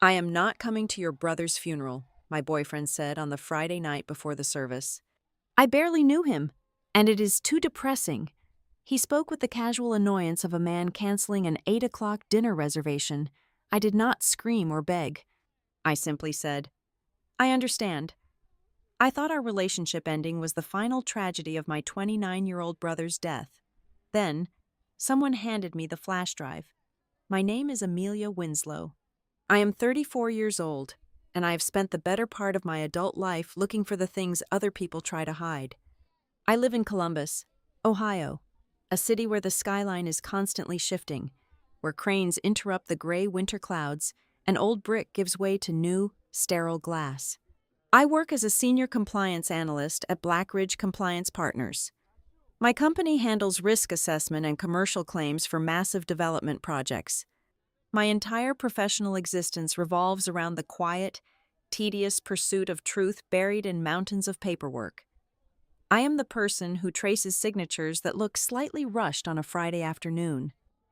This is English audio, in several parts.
I am not coming to your brother's funeral, my boyfriend said on the Friday night before the service. I barely knew him, and it is too depressing. He spoke with the casual annoyance of a man canceling an 8 o'clock dinner reservation. I did not scream or beg. I simply said, I understand. I thought our relationship ending was the final tragedy of my 29-year-old brother's death. Then, someone handed me the flash drive. My name is Amelia Winslow. I am 34 years old, and I have spent the better part of my adult life looking for the things other people try to hide. I live in Columbus, Ohio, a city where the skyline is constantly shifting, where cranes interrupt the gray winter clouds and old brick gives way to new, sterile glass. I work as a senior compliance analyst at Blackridge Compliance Partners. My company handles risk assessment and commercial claims for massive development projects. My entire professional existence revolves around the quiet, tedious pursuit of truth buried in mountains of paperwork. I am the person who traces signatures that look slightly rushed on a Friday afternoon.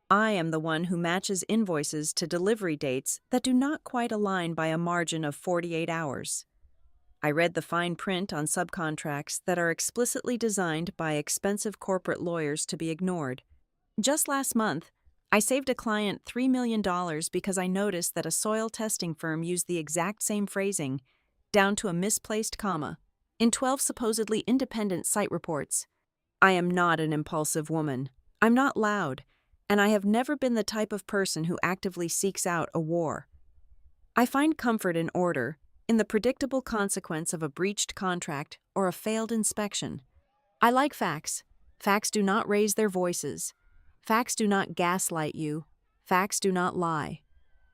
I am the one who matches invoices to delivery dates that do not quite align by a margin of 48 hours. I read the fine print on subcontracts that are explicitly designed by expensive corporate lawyers to be ignored. Just last month, I saved a client $3 million because I noticed that a soil testing firm used the exact same phrasing, down to a misplaced comma, in 12 supposedly independent site reports. I am not an impulsive woman. I'm not loud, and I have never been the type of person who actively seeks out a war. I find comfort in order, in the predictable consequence of a breached contract or a failed inspection. I like facts. Facts do not raise their voices. Facts do not gaslight you. Facts do not lie.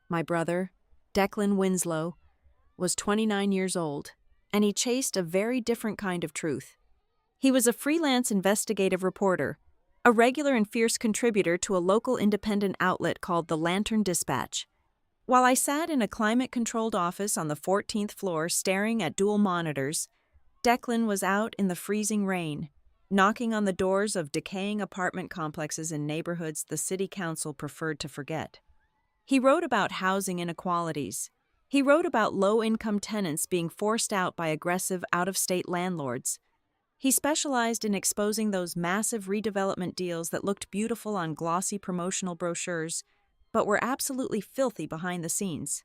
My brother, Declan Winslow, was 29 years old, and he chased a very different kind of truth. He was a freelance investigative reporter, a regular and fierce contributor to a local independent outlet called the Lantern Dispatch. While I sat in a climate-controlled office on the 14th floor staring at dual monitors, Declan was out in the freezing rain, knocking on the doors of decaying apartment complexes in neighborhoods the city council preferred to forget. He wrote about housing inequalities. He wrote about low-income tenants being forced out by aggressive out-of-state landlords. He specialized in exposing those massive redevelopment deals that looked beautiful on glossy promotional brochures, but were absolutely filthy behind the scenes.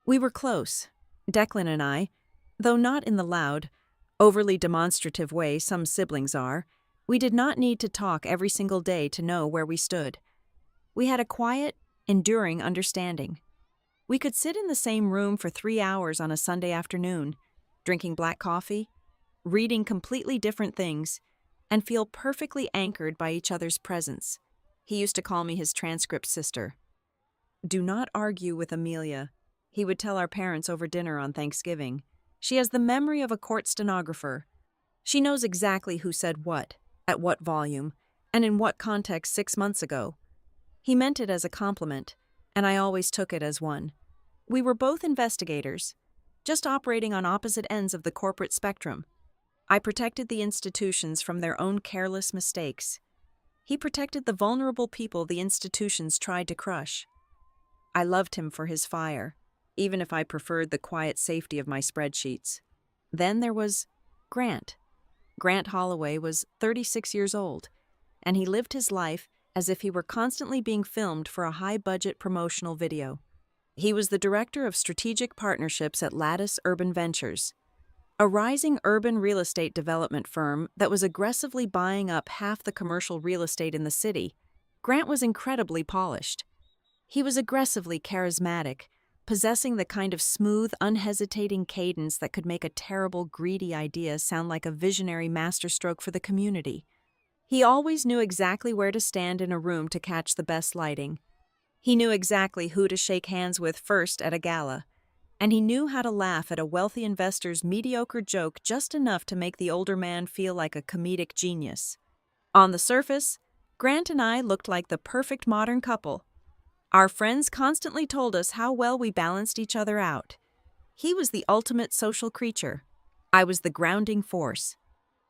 We were close, Declan and I, though not in the loud, overly demonstrative way some siblings are. We did not need to talk every single day to know where we stood. We had a quiet, enduring understanding. We could sit in the same room for 3 hours on a Sunday afternoon, drinking black coffee, reading completely different things, and feel perfectly anchored by each other's presence. He used to call me his transcript sister. Do not argue with Amelia, he would tell our parents over dinner on Thanksgiving. She has the memory of a court stenographer. She knows exactly who said what, at what volume, and in what context 6 months ago. He meant it as a compliment, and I always took it as one. We were both investigators, just operating on opposite ends of the corporate spectrum. I protected the institutions from their own careless mistakes. He protected the vulnerable people the institutions tried to crush. I loved him for his fire, even if I preferred the quiet safety of my spreadsheets. Then there was Grant. Grant Holloway was 36 years old, and he lived his life as if he were constantly being filmed for a high-budget promotional video. He was the director of strategic partnerships at Lattice Urban Ventures, a rising urban real estate development firm that was aggressively buying up half the commercial real estate in the city. Grant was incredibly polished. He was aggressively charismatic, possessing the kind of smooth, unhesitating cadence that could make a terrible, greedy idea sound like a visionary masterstroke for the community. He always knew exactly where to stand in a room to catch the best lighting. He knew exactly who to shake hands with first at a gala, and he knew how to laugh at a wealthy investor's mediocre joke just enough to make the older man feel like a comedic genius. On the surface, Grant and I looked like the perfect modern couple. Our friends constantly told us how well we balanced each other out. He was the ultimate social creature. I was the grounding force.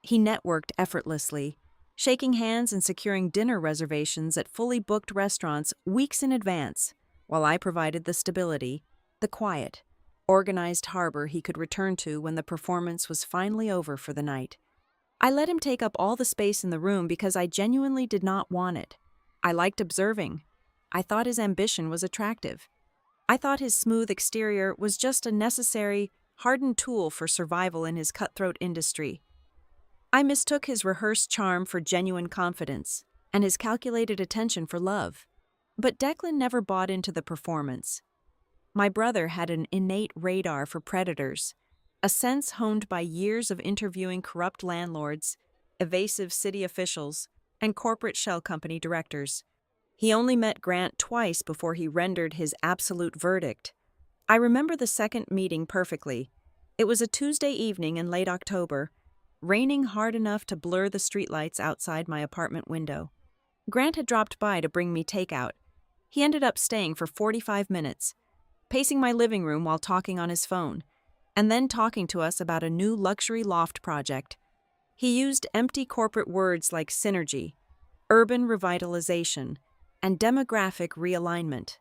He networked effortlessly, shaking hands and securing dinner reservations at fully booked restaurants weeks in advance, while I provided the stability, The quiet, organized harbor he could return to when the performance was finally over for the night. I let him take up all the space in the room because I genuinely did not want it. I liked observing. I thought his ambition was attractive. I thought his smooth exterior was just a necessary, hardened tool for survival in his cutthroat industry. I mistook his rehearsed charm for genuine confidence, and his calculated attention for love. But Declan never bought into the performance. My brother had an innate radar for predators, a sense honed by years of interviewing corrupt landlords, evasive city officials, and corporate shell company directors. He only met Grant twice before he rendered his absolute verdict. I remember the second meeting perfectly. It was a Tuesday evening in late October, raining hard enough to blur the streetlights outside my apartment window. Grant had dropped by to bring me takeout. He ended up staying for 45 minutes, pacing my living room while talking on his phone, and then talking to us about a new luxury loft project. He used empty corporate words like synergy, urban revitalization, and demographic realignment.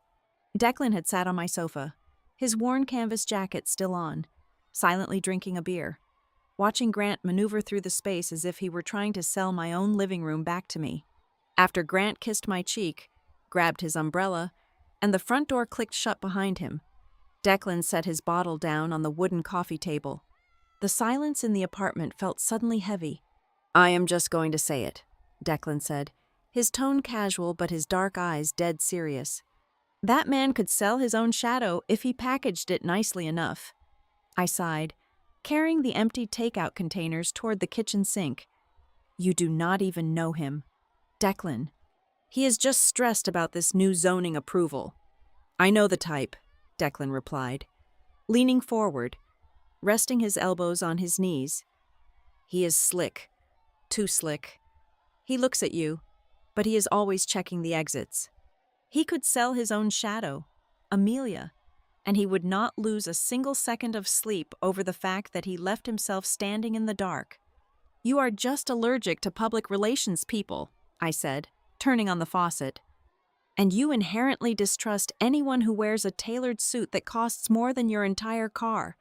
Declan had sat on my sofa, his worn canvas jacket still on, silently drinking a beer, watching Grant maneuver through the space as if he were trying to sell my own living room back to me. After Grant kissed my cheek, grabbed his umbrella, and the front door clicked shut behind him, Declan set his bottle down on the wooden coffee table. The silence in the apartment felt suddenly heavy. "I am just going to say it," Declan said, his tone casual but his dark eyes dead serious. "That man could sell his own shadow if he packaged it nicely enough." I sighed, carrying the empty takeout containers toward the kitchen sink. "You do not even know him. Declan. He is just stressed about this new zoning approval." "I know the type," Declan replied, leaning forward, resting his elbows on his knees. "He is slick. Too slick. He looks at you, but he is always checking the exits. He could sell his own shadow, Amelia, and he would not lose a single second of sleep over the fact that he left himself standing in the dark." "You are just allergic to public relations people," I said, turning on the faucet. "And you inherently distrust anyone who wears a tailored suit that costs more than your entire car."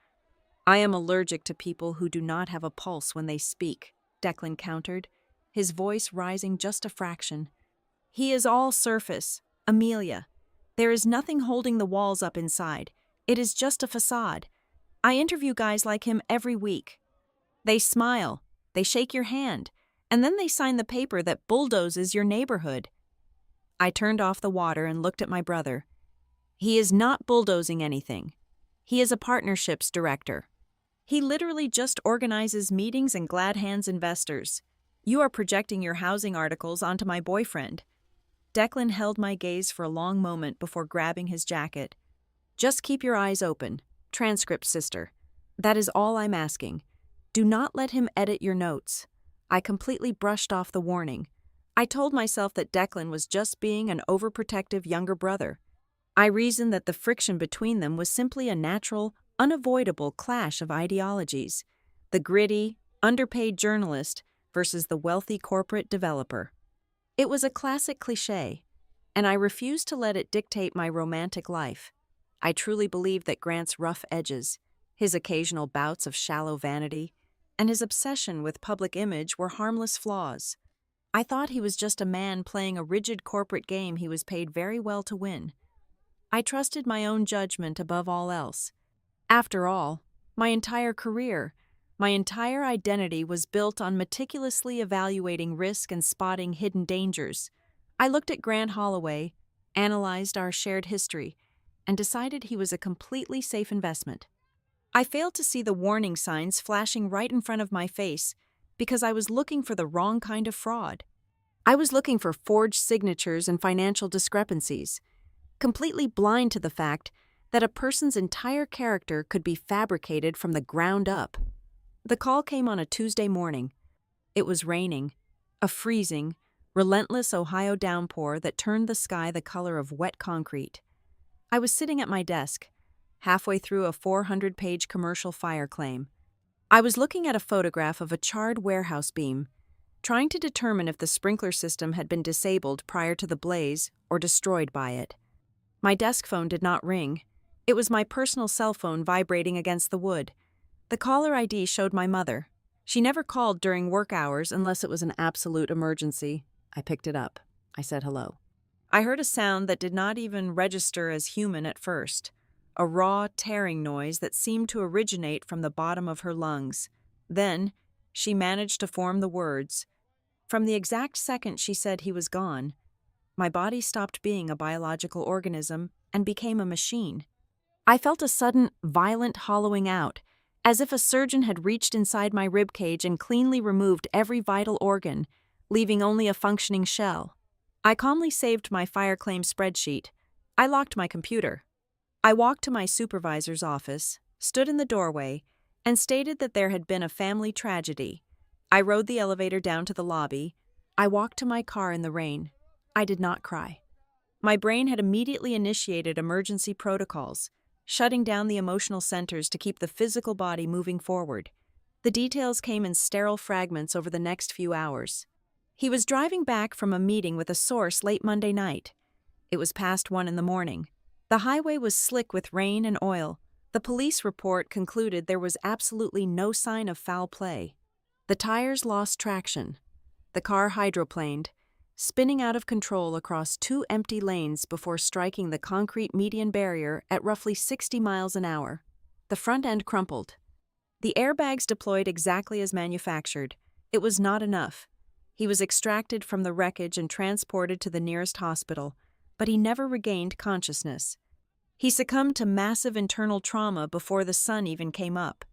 "I am allergic to people who do not have a pulse when they speak," Declan countered, his voice rising just a fraction. "He is all surface, Amelia. There is nothing holding the walls up inside. It is just a facade. I interview guys like him every week. They smile, they shake your hand, and then they sign the paper that bulldozes your neighborhood." I turned off the water and looked at my brother. "He is not bulldozing anything. He is a partnerships director. He literally just organizes meetings and glad hands investors. You are projecting your housing articles onto my boyfriend." Declan held my gaze for a long moment before grabbing his jacket. "Just keep your eyes open. Transcript, sister. That is all I'm asking. Do not let him edit your notes." I completely brushed off the warning. I told myself that Declan was just being an overprotective younger brother. I reasoned that the friction between them was simply a natural, unavoidable clash of ideologies. The gritty, underpaid journalist versus the wealthy corporate developer. It was a classic cliché, and I refused to let it dictate my romantic life. I truly believed that Grant's rough edges, his occasional bouts of shallow vanity, and his obsession with public image were harmless flaws. I thought he was just a man playing a rigid corporate game he was paid very well to win. I trusted my own judgment above all else. After all, my entire career, my entire identity was built on meticulously evaluating risk and spotting hidden dangers. I looked at Grant Holloway, analyzed our shared history, and decided he was a completely safe investment. I failed to see the warning signs flashing right in front of my face because I was looking for the wrong kind of fraud. I was looking for forged signatures and financial discrepancies, completely blind to the fact that a person's entire character could be fabricated from the ground up. The call came on a Tuesday morning. It was raining, a freezing, relentless Ohio downpour that turned the sky the color of wet concrete. I was sitting at my desk, halfway through a 400-page commercial fire claim. I was looking at a photograph of a charred warehouse beam, trying to determine if the sprinkler system had been disabled prior to the blaze or destroyed by it. My desk phone did not ring. It was my personal cell phone vibrating against the wood. The caller ID showed my mother. She never called during work hours unless it was an absolute emergency. I picked it up. I said hello. I heard a sound that did not even register as human at first. A raw, tearing noise that seemed to originate from the bottom of her lungs. Then, she managed to form the words. From the exact second she said he was gone, my body stopped being a biological organism and became a machine. I felt a sudden, violent hollowing out, as if a surgeon had reached inside my ribcage and cleanly removed every vital organ, leaving only a functioning shell. I calmly saved my fire claim spreadsheet. I locked my computer. I walked to my supervisor's office, stood in the doorway, and stated that there had been a family tragedy. I rode the elevator down to the lobby. I walked to my car in the rain. I did not cry. My brain had immediately initiated emergency protocols, shutting down the emotional centers to keep the physical body moving forward. The details came in sterile fragments over the next few hours. He was driving back from a meeting with a source late Monday night. It was past 1 in the morning. The highway was slick with rain and oil. The police report concluded there was absolutely no sign of foul play. The tires lost traction. The car hydroplaned, spinning out of control across 2 empty lanes before striking the concrete median barrier at roughly 60 miles an hour. The front end crumpled. The airbags deployed exactly as manufactured. It was not enough. He was extracted from the wreckage and transported to the nearest hospital, but he never regained consciousness. He succumbed to massive internal trauma before the sun even came up.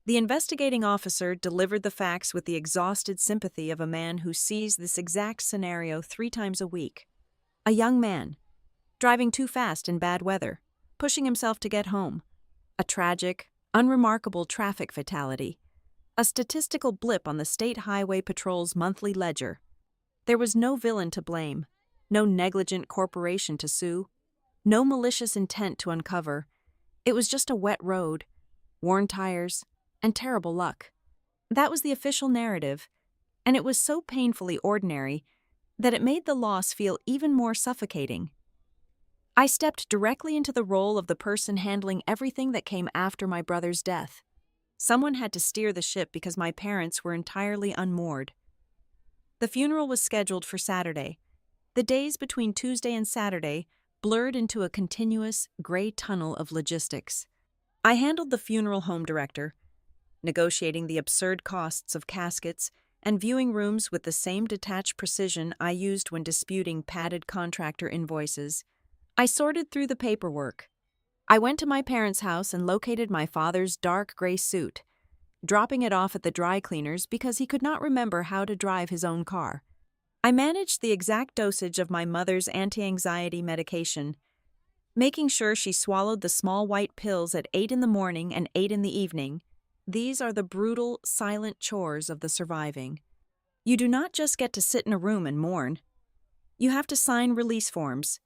The investigating officer delivered the facts with the exhausted sympathy of a man who sees this exact scenario 3 times a week. A young man, driving too fast in bad weather, pushing himself to get home. A tragic, unremarkable traffic fatality. A statistical blip on the State Highway Patrol's monthly ledger. There was no villain to blame, no negligent corporation to sue, no malicious intent to uncover. It was just a wet road, worn tires, and terrible luck. That was the official narrative, and it was so painfully ordinary that it made the loss feel even more suffocating. I stepped directly into the role of the person handling everything that came after my brother's death. Someone had to steer the ship because my parents were entirely unmoored. The funeral was scheduled for Saturday. The days between Tuesday and Saturday blurred into a continuous, gray tunnel of logistics. I handled the funeral home director, negotiating the absurd costs of caskets and viewing rooms with the same detached precision I used when disputing padded contractor invoices. I sorted through the paperwork. I went to my parents' house and located my father's dark gray suit, dropping it off at the dry cleaners because he could not remember how to drive his own car. I managed the exact dosage of my mother's anti-anxiety medication, making sure she swallowed the small white pills at 8 in the morning and 8 in the evening. These are the brutal, silent chores of the surviving. You do not just get to sit in a room and mourn. You have to sign release forms.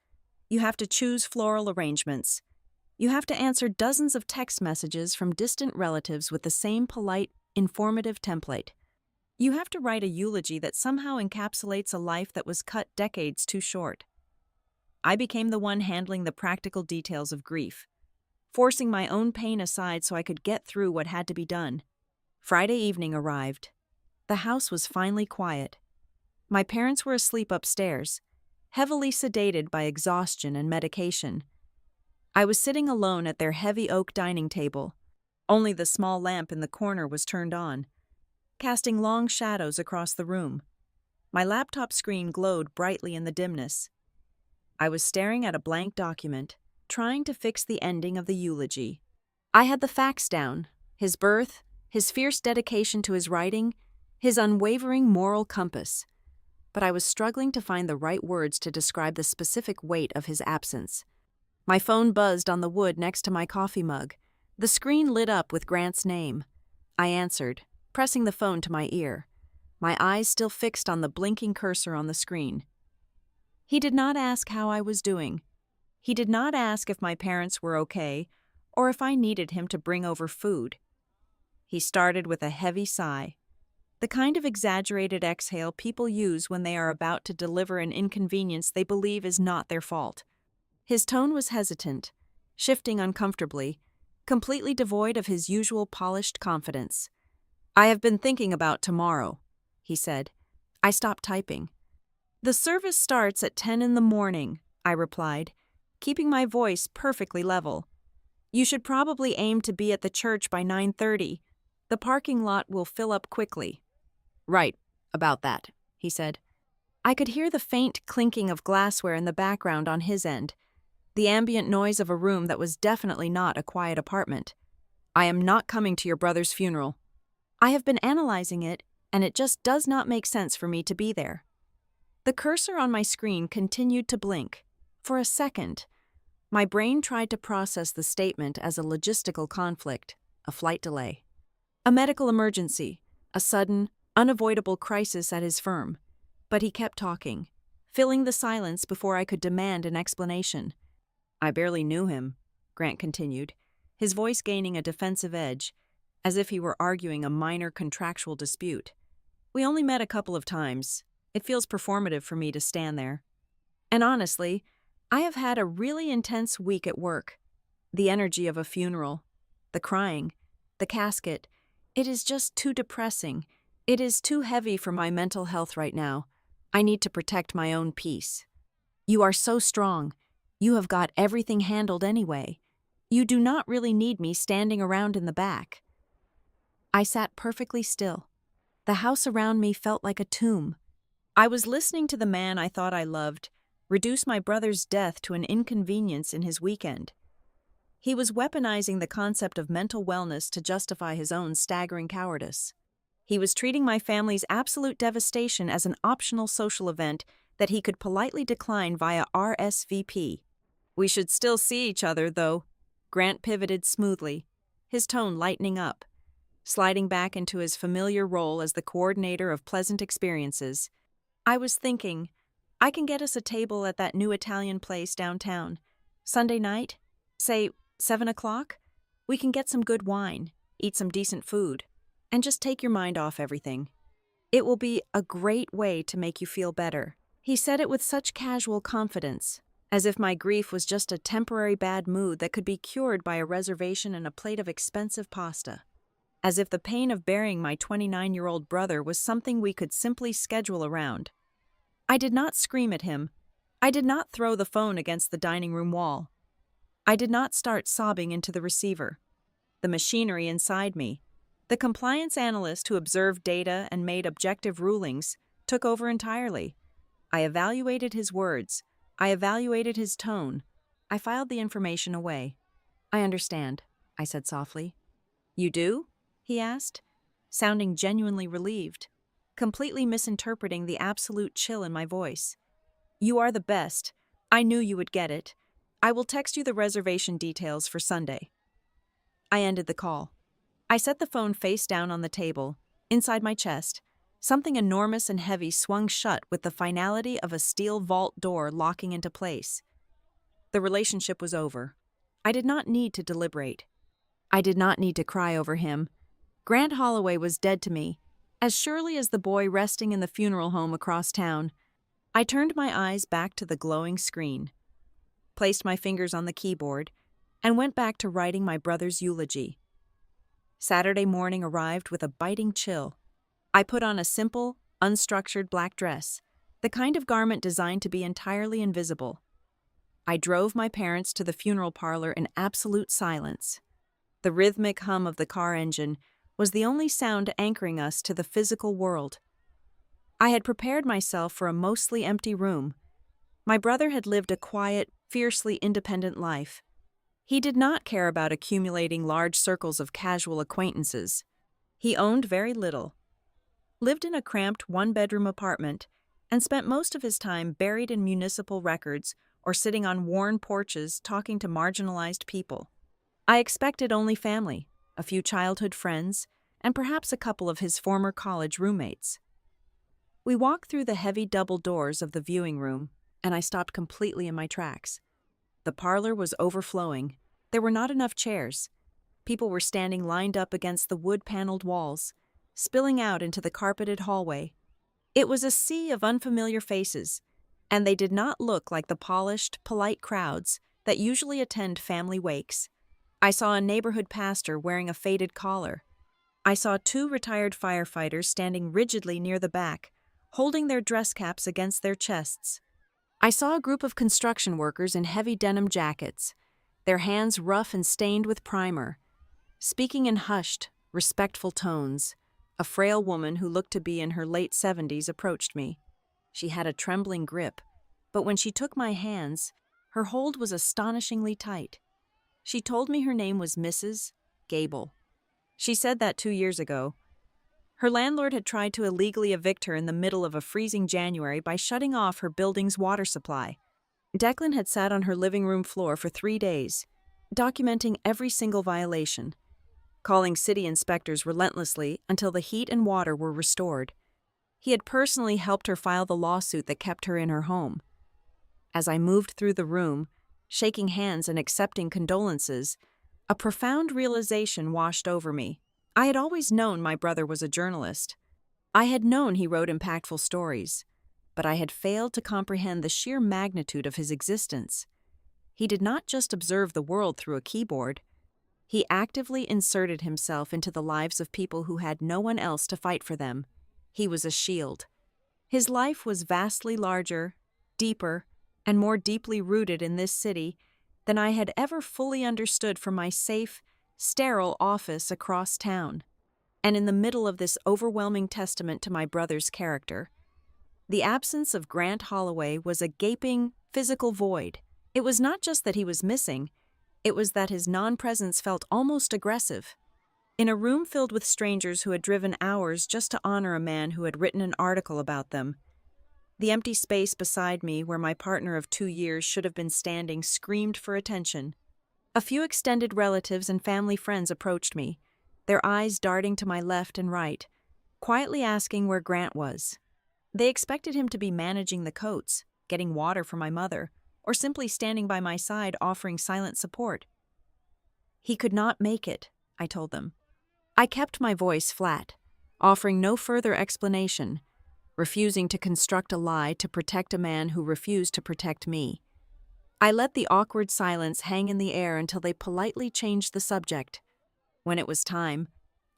You have to choose floral arrangements. You have to answer dozens of text messages from distant relatives with the same polite, informative template. You have to write a eulogy that somehow encapsulates a life that was cut decades too short. I became the one handling the practical details of grief, forcing my own pain aside so I could get through what had to be done. Friday evening arrived. The house was finally quiet. My parents were asleep upstairs, heavily sedated by exhaustion and medication. I was sitting alone at their heavy oak dining table. Only the small lamp in the corner was turned on, casting long shadows across the room. My laptop screen glowed brightly in the dimness. I was staring at a blank document, trying to fix the ending of the eulogy. I had the facts down: his birth, his fierce dedication to his writing, his unwavering moral compass. But I was struggling to find the right words to describe the specific weight of his absence. My phone buzzed on the wood next to my coffee mug. The screen lit up with Grant's name. I answered, pressing the phone to my ear, my eyes still fixed on the blinking cursor on the screen. He did not ask how I was doing. He did not ask if my parents were okay or if I needed him to bring over food. He started with a heavy sigh, the kind of exaggerated exhale people use when they are about to deliver an inconvenience they believe is not their fault. His tone was hesitant, shifting uncomfortably, completely devoid of his usual polished confidence. "I have been thinking about tomorrow," he said. I stopped typing. "The service starts at 10 in the morning," I replied, keeping my voice perfectly level. "You should probably aim to be at the church by 9:30. The parking lot will fill up quickly." "Right, about that," he said. I could hear the faint clinking of glassware in the background on his end, the ambient noise of a room that was definitely not a quiet apartment. "I am not coming to your brother's funeral. I have been analyzing it, and it just does not make sense for me to be there." The cursor on my screen continued to blink. For a second, my brain tried to process the statement as a logistical conflict, a flight delay, a medical emergency, a sudden, unavoidable crisis at his firm. But he kept talking, filling the silence before I could demand an explanation. "I barely knew him," Grant continued, his voice gaining a defensive edge, as if he were arguing a minor contractual dispute. "We only met a couple of times. It feels performative for me to stand there. And honestly, I have had a really intense week at work. The energy of a funeral, the crying, the casket, it is just too depressing. It is too heavy for my mental health right now. I need to protect my own peace." "You are so strong. You have got everything handled anyway. You do not really need me standing around in the back." I sat perfectly still. The house around me felt like a tomb. I was listening to the man I thought I loved reduce my brother's death to an inconvenience in his weekend. He was weaponizing the concept of mental wellness to justify his own staggering cowardice. He was treating my family's absolute devastation as an optional social event that he could politely decline via RSVP. "We should still see each other, though," Grant pivoted smoothly, his tone lightening up, sliding back into his familiar role as the coordinator of pleasant experiences. "I was thinking, I can get us a table at that new Italian place downtown. Sunday night? Say, 7 o'clock? We can get some good wine, eat some decent food, and just take your mind off everything. It will be a great way to make you feel better." He said it with such casual confidence, as if my grief was just a temporary bad mood that could be cured by a reservation and a plate of expensive pasta. As if the pain of burying my 29-year-old brother was something we could simply schedule around. I did not scream at him. I did not throw the phone against the dining room wall. I did not start sobbing into the receiver. The machinery inside me, the compliance analyst who observed data and made objective rulings, took over entirely. I evaluated his words. I evaluated his tone. I filed the information away. "I understand," I said softly. "You do?" he asked, sounding genuinely relieved, completely misinterpreting the absolute chill in my voice. "You are the best. I knew you would get it. I will text you the reservation details for Sunday." I ended the call. I set the phone face down on the table, inside my chest. Something enormous and heavy swung shut with the finality of a steel vault door locking into place. The relationship was over. I did not need to deliberate. I did not need to cry over him. Grant Holloway was dead to me, as surely as the boy resting in the funeral home across town. I turned my eyes back to the glowing screen, placed my fingers on the keyboard, and went back to writing my brother's eulogy. Saturday morning arrived with a biting chill. I put on a simple, unstructured black dress, the kind of garment designed to be entirely invisible. I drove my parents to the funeral parlor in absolute silence. The rhythmic hum of the car engine was the only sound anchoring us to the physical world. I had prepared myself for a mostly empty room. My brother had lived a quiet, fiercely independent life. He did not care about accumulating large circles of casual acquaintances. He owned very little, lived in a cramped one-bedroom apartment, and spent most of his time buried in municipal records or sitting on worn porches talking to marginalized people. I expected only family, a few childhood friends, and perhaps a couple of his former college roommates. We walked through the heavy double doors of the viewing room, and I stopped completely in my tracks. The parlor was overflowing. There were not enough chairs. People were standing lined up against the wood-paneled walls, spilling out into the carpeted hallway. It was a sea of unfamiliar faces, and they did not look like the polished, polite crowds that usually attend family wakes. I saw a neighborhood pastor wearing a faded collar. I saw two retired firefighters standing rigidly near the back, holding their dress caps against their chests. I saw a group of construction workers in heavy denim jackets, their hands rough and stained with primer, speaking in hushed, respectful tones. A frail woman who looked to be in her late 70s approached me. She had a trembling grip, but when she took my hands, her hold was astonishingly tight. She told me her name was Mrs. Gable. She said that 2 years ago. Her landlord had tried to illegally evict her in the middle of a freezing January by shutting off her building's water supply. Declan had sat on her living room floor for 3 days, documenting every single violation, calling city inspectors relentlessly until the heat and water were restored. He had personally helped her file the lawsuit that kept her in her home. As I moved through the room, shaking hands and accepting condolences, a profound realization washed over me. I had always known my brother was a journalist. I had known he wrote impactful stories, but I had failed to comprehend the sheer magnitude of his existence. He did not just observe the world through a keyboard. He actively inserted himself into the lives of people who had no one else to fight for them. He was a shield. His life was vastly larger, deeper, and more deeply rooted in this city than I had ever fully understood from my safe, sterile office across town. And in the middle of this overwhelming testament to my brother's character, the absence of Grant Holloway was a gaping, physical void. It was not just that he was missing, it was that his non-presence felt almost aggressive. In a room filled with strangers who had driven hours just to honor a man who had written an article about them, the empty space beside me where my partner of 2 years should have been standing screamed for attention. A few extended relatives and family friends approached me, their eyes darting to my left and right, quietly asking where Grant was. They expected him to be managing the coats, getting water for my mother, or simply standing by my side offering silent support. He could not make it, I told them. I kept my voice flat, offering no further explanation, refusing to construct a lie to protect a man who refused to protect me. I let the awkward silence hang in the air until they politely changed the subject. When it was time,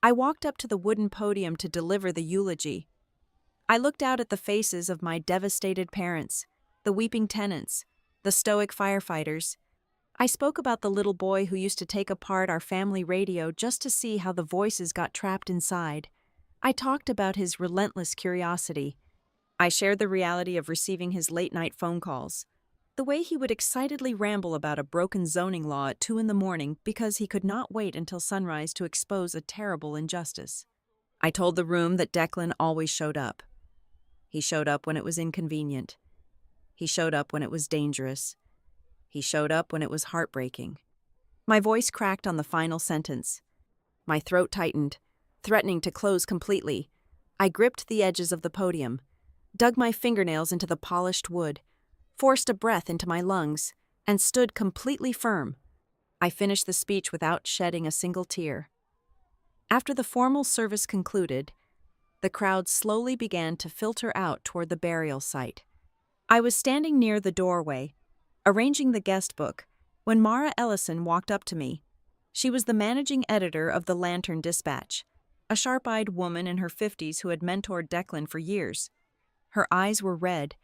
I walked up to the wooden podium to deliver the eulogy. I looked out at the faces of my devastated parents, the weeping tenants, the stoic firefighters. I spoke about the little boy who used to take apart our family radio just to see how the voices got trapped inside. I talked about his relentless curiosity. I shared the reality of receiving his late-night phone calls, the way he would excitedly ramble about a broken zoning law at 2 a.m. because he could not wait until sunrise to expose a terrible injustice. I told the room that Declan always showed up. He showed up when it was inconvenient. He showed up when it was dangerous. He showed up when it was heartbreaking. My voice cracked on the final sentence. My throat tightened, threatening to close completely. I gripped the edges of the podium, dug my fingernails into the polished wood, forced a breath into my lungs, and stood completely firm. I finished the speech without shedding a single tear. After the formal service concluded, the crowd slowly began to filter out toward the burial site. I was standing near the doorway, arranging the guest book, when Mara Ellison walked up to me. She was the managing editor of the Lantern Dispatch, a sharp-eyed woman in her 50s who had mentored Declan for years. Her eyes were red,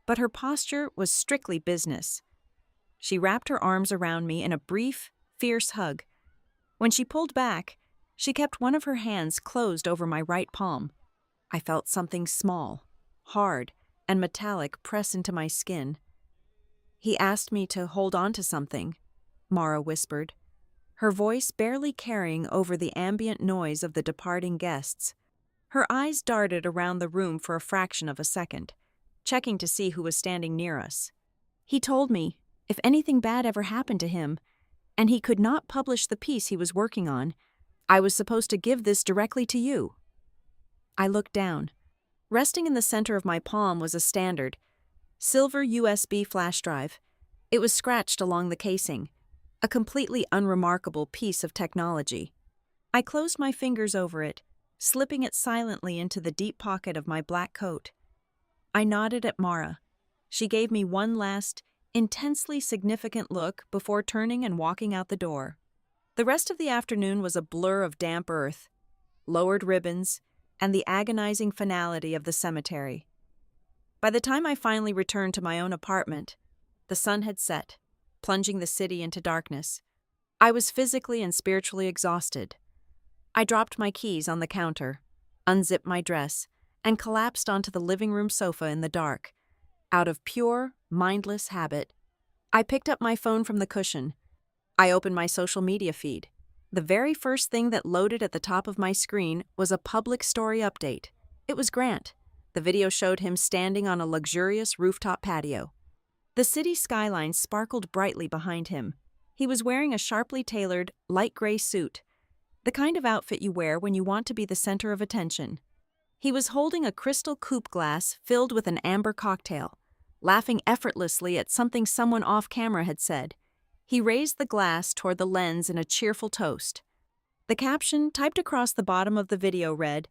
but her posture was strictly business. She wrapped her arms around me in a brief, fierce hug. When she pulled back, she kept one of her hands closed over my right palm. I felt something small, hard, and metallic press into my skin. "He asked me to hold on to something," Mara whispered, her voice barely carrying over the ambient noise of the departing guests. Her eyes darted around the room for a fraction of a second, checking to see who was standing near us. "He told me, if anything bad ever happened to him, and he could not publish the piece he was working on, I was supposed to give this directly to you." I looked down. Resting in the center of my palm was a standard, silver USB flash drive. It was scratched along the casing, a completely unremarkable piece of technology. I closed my fingers over it, slipping it silently into the deep pocket of my black coat. I nodded at Mara. She gave me one last, intensely significant look before turning and walking out the door. The rest of the afternoon was a blur of damp earth, lowered ribbons, and the agonizing finality of the cemetery. By the time I finally returned to my own apartment, the sun had set, plunging the city into darkness. I was physically and spiritually exhausted. I dropped my keys on the counter, unzipped my dress, and collapsed onto the living room sofa in the dark. Out of pure, mindless habit, I picked up my phone from the cushion. I opened my social media feed. The very first thing that loaded at the top of my screen was a public story update. It was Grant. The video showed him standing on a luxurious rooftop patio. The city skyline sparkled brightly behind him. He was wearing a sharply tailored, light gray suit, the kind of outfit you wear when you want to be the center of attention. He was holding a crystal coupe glass filled with an amber cocktail, laughing effortlessly at something someone off-camera had said. He raised the glass toward the lens in a cheerful toast. The caption, typed across the bottom of the video, read,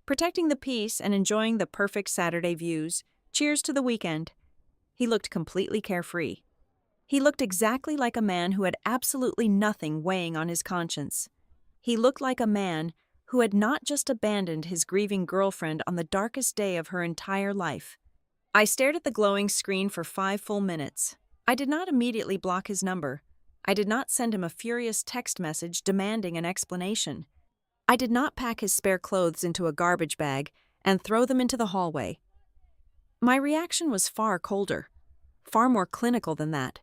"Protecting the peace and enjoying the perfect Saturday views. Cheers to the weekend." He looked completely carefree. He looked exactly like a man who had absolutely nothing weighing on his conscience. He looked like a man who had not just abandoned his grieving girlfriend on the darkest day of her entire life. I stared at the glowing screen for 5 full minutes. I did not immediately block his number. I did not send him a furious text message demanding an explanation. I did not pack his spare clothes into a garbage bag and throw them into the hallway. My reaction was far colder, far more clinical than that.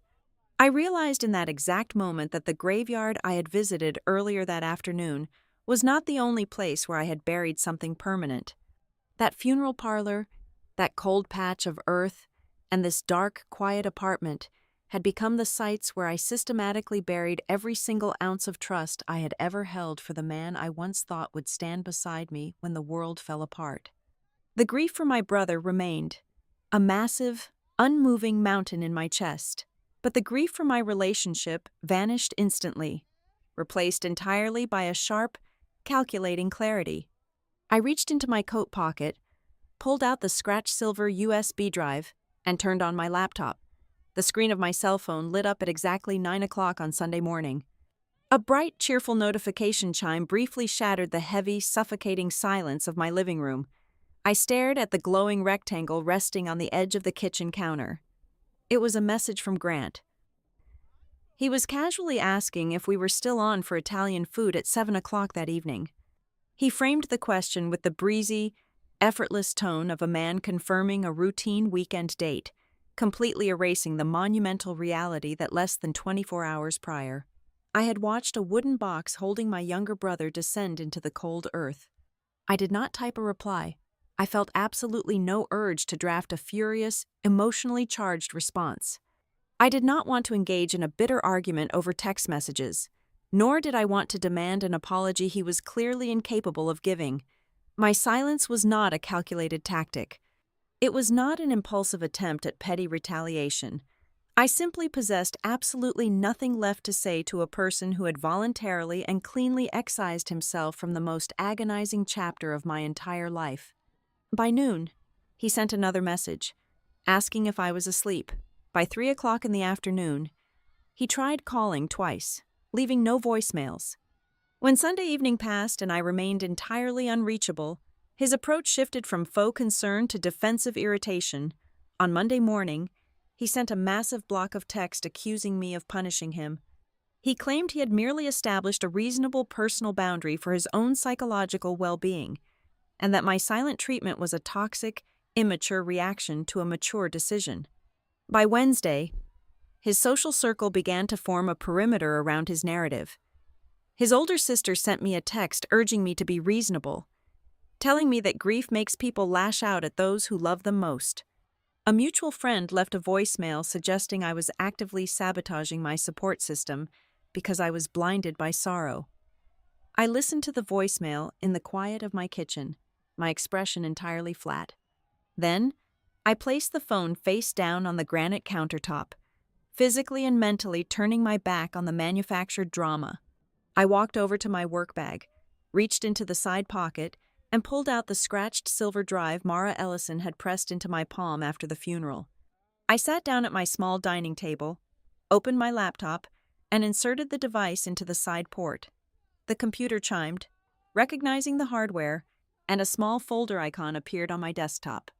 I realized in that exact moment that the graveyard I had visited earlier that afternoon was not the only place where I had buried something permanent. That funeral parlor, that cold patch of earth, and this dark, quiet apartment had become the sites where I systematically buried every single ounce of trust I had ever held for the man I once thought would stand beside me when the world fell apart. The grief for my brother remained, a massive, unmoving mountain in my chest, but the grief for my relationship vanished instantly, replaced entirely by a sharp, calculating clarity. I reached into my coat pocket, pulled out the scratched silver USB drive, and turned on my laptop. The screen of my cell phone lit up at exactly 9 o'clock on Sunday morning. A bright, cheerful notification chime briefly shattered the heavy, suffocating silence of my living room. I stared at the glowing rectangle resting on the edge of the kitchen counter. It was a message from Grant. He was casually asking if we were still on for Italian food at 7 o'clock that evening. He framed the question with the breezy, effortless tone of a man confirming a routine weekend date, completely erasing the monumental reality that less than 24 hours prior, I had watched a wooden box holding my younger brother descend into the cold earth. I did not type a reply. I felt absolutely no urge to draft a furious, emotionally charged response. I did not want to engage in a bitter argument over text messages, nor did I want to demand an apology he was clearly incapable of giving. My silence was not a calculated tactic. It was not an impulsive attempt at petty retaliation. I simply possessed absolutely nothing left to say to a person who had voluntarily and cleanly excised himself from the most agonizing chapter of my entire life. By noon, he sent another message, asking if I was asleep. By 3 o'clock in the afternoon, he tried calling twice, leaving no voicemails. When Sunday evening passed and I remained entirely unreachable, his approach shifted from faux concern to defensive irritation. On Monday morning, he sent a massive block of text accusing me of punishing him. He claimed he had merely established a reasonable personal boundary for his own psychological well-being, and that my silent treatment was a toxic, immature reaction to a mature decision. By Wednesday, his social circle began to form a perimeter around his narrative. His older sister sent me a text urging me to be reasonable, telling me that grief makes people lash out at those who love them most. A mutual friend left a voicemail suggesting I was actively sabotaging my support system because I was blinded by sorrow. I listened to the voicemail in the quiet of my kitchen, my expression entirely flat. Then, I placed the phone face down on the granite countertop, physically and mentally turning my back on the manufactured drama. I walked over to my work bag, reached into the side pocket, and pulled out the scratched silver drive Mara Ellison had pressed into my palm after the funeral. I sat down at my small dining table, opened my laptop, and inserted the device into the side port. The computer chimed, recognizing the hardware, and a small folder icon appeared on my desktop.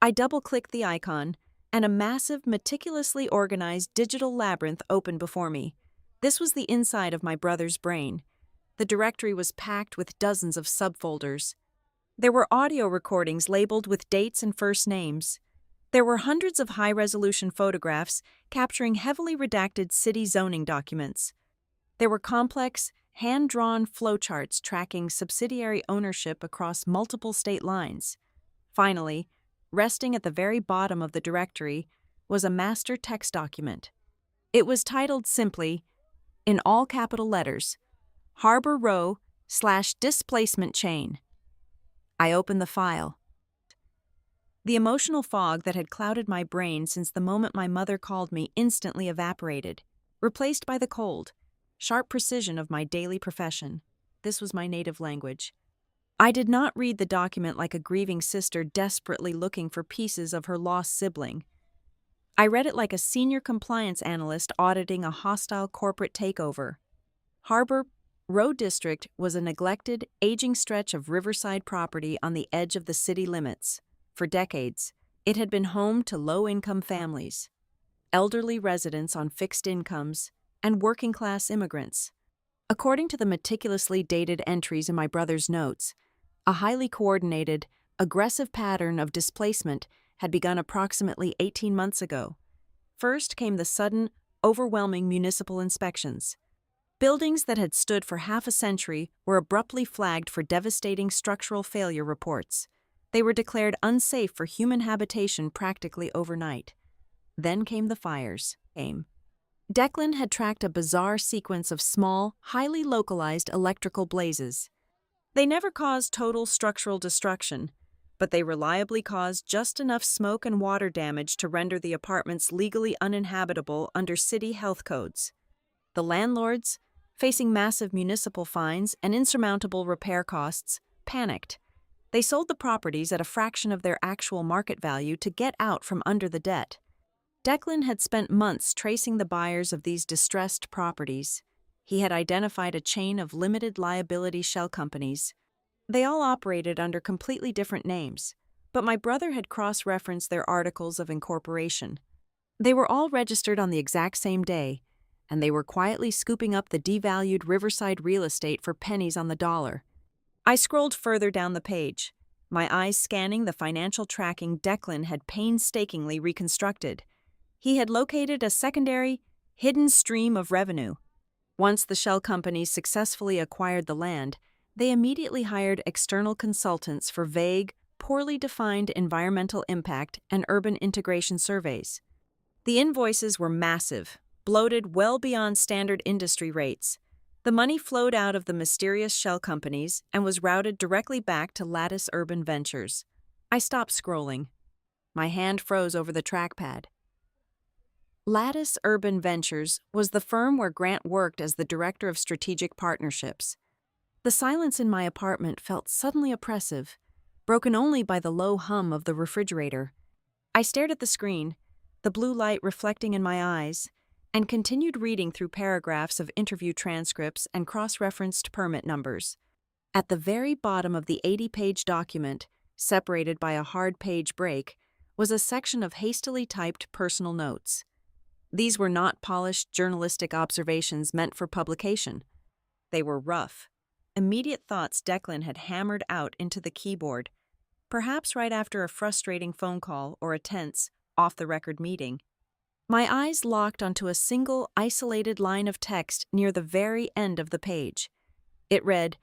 I double-clicked the icon, and a massive, meticulously organized digital labyrinth opened before me. This was the inside of my brother's brain. The directory was packed with dozens of subfolders. There were audio recordings labeled with dates and first names. There were hundreds of high-resolution photographs capturing heavily redacted city zoning documents. There were complex, hand-drawn flowcharts tracking subsidiary ownership across multiple state lines. Finally, resting at the very bottom of the directory, was a master text document. It was titled simply, in all capital letters, Harbor Row/Displacement Chain. I opened the file. The emotional fog that had clouded my brain since the moment my mother called me instantly evaporated, replaced by the cold, sharp precision of my daily profession. This was my native language. I did not read the document like a grieving sister desperately looking for pieces of her lost sibling. I read it like a senior compliance analyst auditing a hostile corporate takeover. Harbor Row District was a neglected, aging stretch of riverside property on the edge of the city limits. For decades, it had been home to low-income families, elderly residents on fixed incomes, and working-class immigrants. According to the meticulously dated entries in my brother's notes, a highly coordinated, aggressive pattern of displacement had begun approximately 18 months ago. First came the sudden, overwhelming municipal inspections. Buildings that had stood for half a century were abruptly flagged for devastating structural failure reports. They were declared unsafe for human habitation practically overnight. Then came the fires. Declan had tracked a bizarre sequence of small, highly localized electrical blazes. They never caused total structural destruction, but they reliably caused just enough smoke and water damage to render the apartments legally uninhabitable under city health codes. The landlords, facing massive municipal fines and insurmountable repair costs, panicked. They sold the properties at a fraction of their actual market value to get out from under the debt. Declan had spent months tracing the buyers of these distressed properties. He had identified a chain of limited liability shell companies. They all operated under completely different names, but my brother had cross-referenced their articles of incorporation. They were all registered on the exact same day, and they were quietly scooping up the devalued riverside real estate for pennies on the dollar. I scrolled further down the page, my eyes scanning the financial tracking Declan had painstakingly reconstructed. He had located a secondary, hidden stream of revenue. Once the shell companies successfully acquired the land, they immediately hired external consultants for vague, poorly defined environmental impact and urban integration surveys. The invoices were massive, bloated well beyond standard industry rates. The money flowed out of the mysterious shell companies and was routed directly back to Lattice Urban Ventures. I stopped scrolling. My hand froze over the trackpad. Lattice Urban Ventures was the firm where Grant worked as the director of strategic partnerships. The silence in my apartment felt suddenly oppressive, broken only by the low hum of the refrigerator. I stared at the screen, the blue light reflecting in my eyes, and continued reading through paragraphs of interview transcripts and cross-referenced permit numbers. At the very bottom of the 80-page document, separated by a hard page break, was a section of hastily typed personal notes. These were not polished journalistic observations meant for publication. They were rough, immediate thoughts Declan had hammered out into the keyboard, perhaps right after a frustrating phone call or a tense, off-the-record meeting. My eyes locked onto a single, isolated line of text near the very end of the page. It read,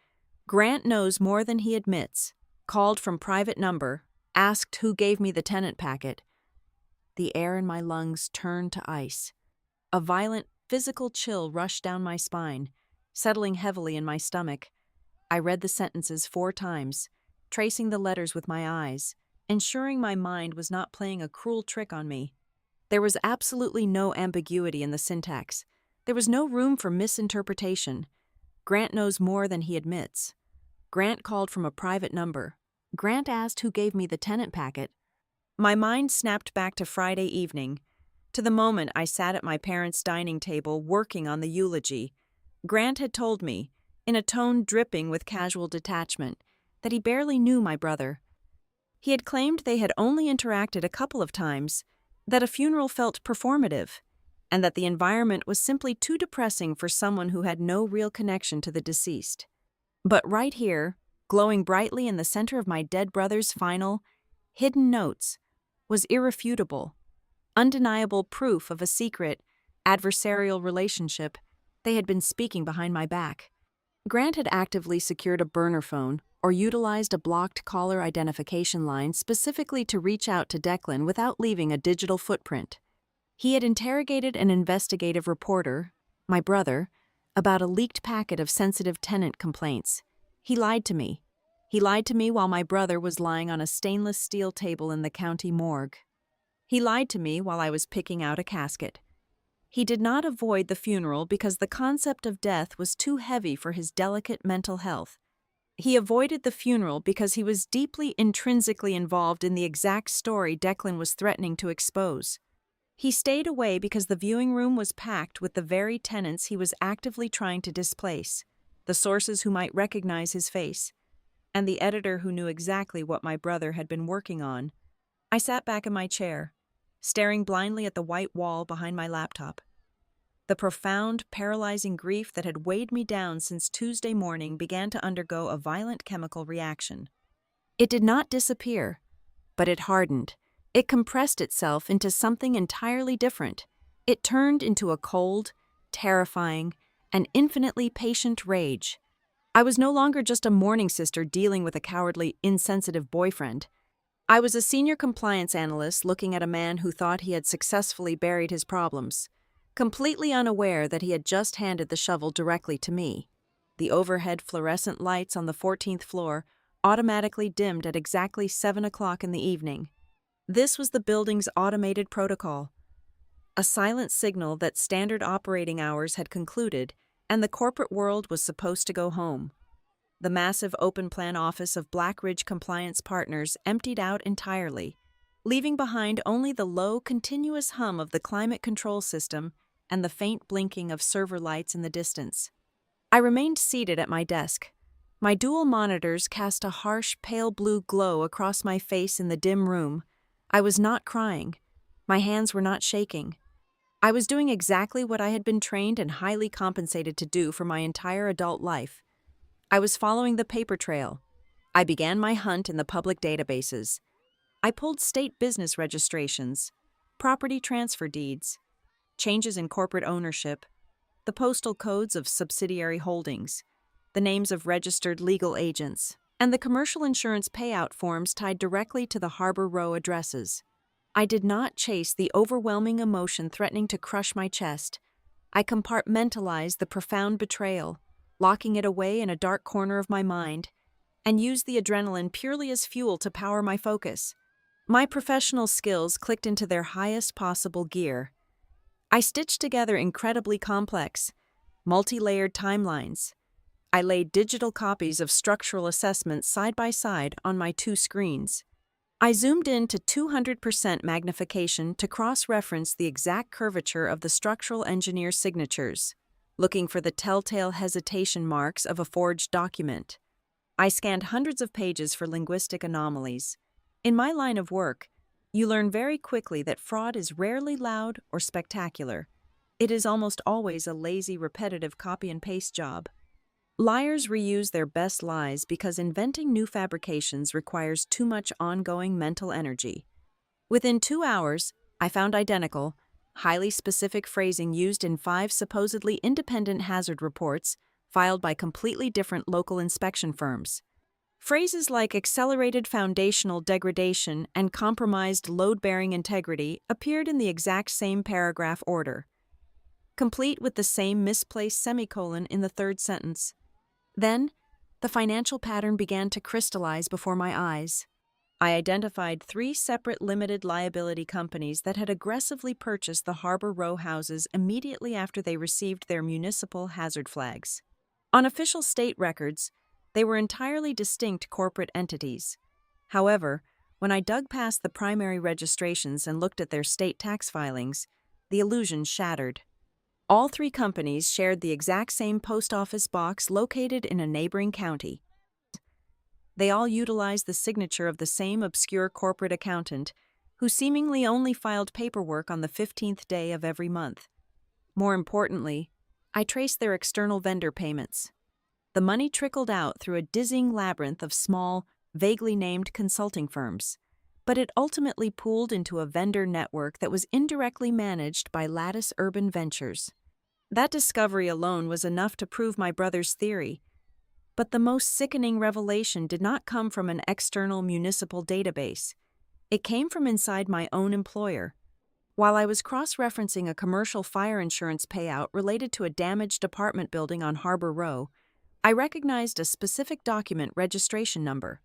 "Grant knows more than he admits. Called from private number. Asked who gave me the tenant packet." The air in my lungs turned to ice. A violent, physical chill rushed down my spine, settling heavily in my stomach. I read the sentences 4 times, tracing the letters with my eyes, ensuring my mind was not playing a cruel trick on me. There was absolutely no ambiguity in the syntax. There was no room for misinterpretation. Grant knows more than he admits. Grant called from a private number. Grant asked who gave me the tenant packet. My mind snapped back to Friday evening, to the moment I sat at my parents' dining table working on the eulogy. Grant had told me, in a tone dripping with casual detachment, that he barely knew my brother. He had claimed they had only interacted a couple of times, that a funeral felt performative, and that the environment was simply too depressing for someone who had no real connection to the deceased. But right here, glowing brightly in the center of my dead brother's final, hidden notes, was irrefutable, undeniable proof of a secret, adversarial relationship they had been speaking behind my back. Grant had actively secured a burner phone or utilized a blocked caller identification line specifically to reach out to Declan without leaving a digital footprint. He had interrogated an investigative reporter, my brother, about a leaked packet of sensitive tenant complaints. He lied to me. He lied to me while my brother was lying on a stainless steel table in the county morgue. He lied to me while I was picking out a casket. He did not avoid the funeral because the concept of death was too heavy for his delicate mental health. He avoided the funeral because he was deeply intrinsically involved in the exact story Declan was threatening to expose. He stayed away because the viewing room was packed with the very tenants he was actively trying to displace, the sources who might recognize his face, and the editor who knew exactly what my brother had been working on. I sat back in my chair, staring blindly at the white wall behind my laptop. The profound, paralyzing grief that had weighed me down since Tuesday morning began to undergo a violent chemical reaction. It did not disappear, but it hardened. It compressed itself into something entirely different. It turned into a cold, terrifying, and infinitely patient rage. I was no longer just a mourning sister dealing with a cowardly, insensitive boyfriend. I was a senior compliance analyst looking at a man who thought he had successfully buried his problems, completely unaware that he had just handed the shovel directly to me. The overhead fluorescent lights on the 14th floor automatically dimmed at exactly 7 o'clock in the evening. This was the building's automated protocol, a silent signal that standard operating hours had concluded and the corporate world was supposed to go home. The massive open-plan office of Black Ridge Compliance Partners emptied out entirely, leaving behind only the low, continuous hum of the climate control system and the faint blinking of server lights in the distance. I remained seated at my desk. My dual monitors cast a harsh, pale blue glow across my face in the dim room. I was not crying. My hands were not shaking. I was doing exactly what I had been trained and highly compensated to do for my entire adult life. I was following the paper trail. I began my hunt in the public databases. I pulled state business registrations, property transfer deeds, changes in corporate ownership, the postal codes of subsidiary holdings, the names of registered legal agents, and the commercial insurance payout forms tied directly to the Harbor Row addresses. I did not chase the overwhelming emotion threatening to crush my chest. I compartmentalized the profound betrayal, locking it away in a dark corner of my mind, and used the adrenaline purely as fuel to power my focus. My professional skills clicked into their highest possible gear. I stitched together incredibly complex, multi-layered timelines. I laid digital copies of structural assessments side by side on my two screens. I zoomed in to 200% magnification to cross-reference the exact curvature of the structural engineer's signatures, looking for the telltale hesitation marks of a forged document. I scanned hundreds of pages for linguistic anomalies. In my line of work, you learn very quickly that fraud is rarely loud or spectacular. It is almost always a lazy, repetitive copy-and-paste job. Liars reuse their best lies because inventing new fabrications requires too much ongoing mental energy. Within 2 hours, I found identical, highly specific phrasing used in 5 supposedly independent hazard reports filed by completely different local inspection firms. Phrases like accelerated foundational degradation and compromised load-bearing integrity appeared in the exact same paragraph order, complete with the same misplaced semicolon in the third sentence. Then, the financial pattern began to crystallize before my eyes. I identified 3 separate limited liability companies that had aggressively purchased the Harbor Row houses immediately after they received their municipal hazard flags. On official state records, they were entirely distinct corporate entities. However, When I dug past the primary registrations and looked at their state tax filings, the illusion shattered. All three companies shared the exact same post office box located in a neighboring county. They all utilized the signature of the same obscure corporate accountant, who seemingly only filed paperwork on the 15th day of every month. More importantly, I traced their external vendor payments. The money trickled out through a dizzying labyrinth of small, vaguely named consulting firms, but it ultimately pooled into a vendor network that was indirectly managed by Lattice Urban Ventures. That discovery alone was enough to prove my brother's theory, but the most sickening revelation did not come from an external municipal database. It came from inside my own employer. While I was cross-referencing a commercial fire insurance payout related to a damaged apartment building on Harbor Row, I recognized a specific document registration number.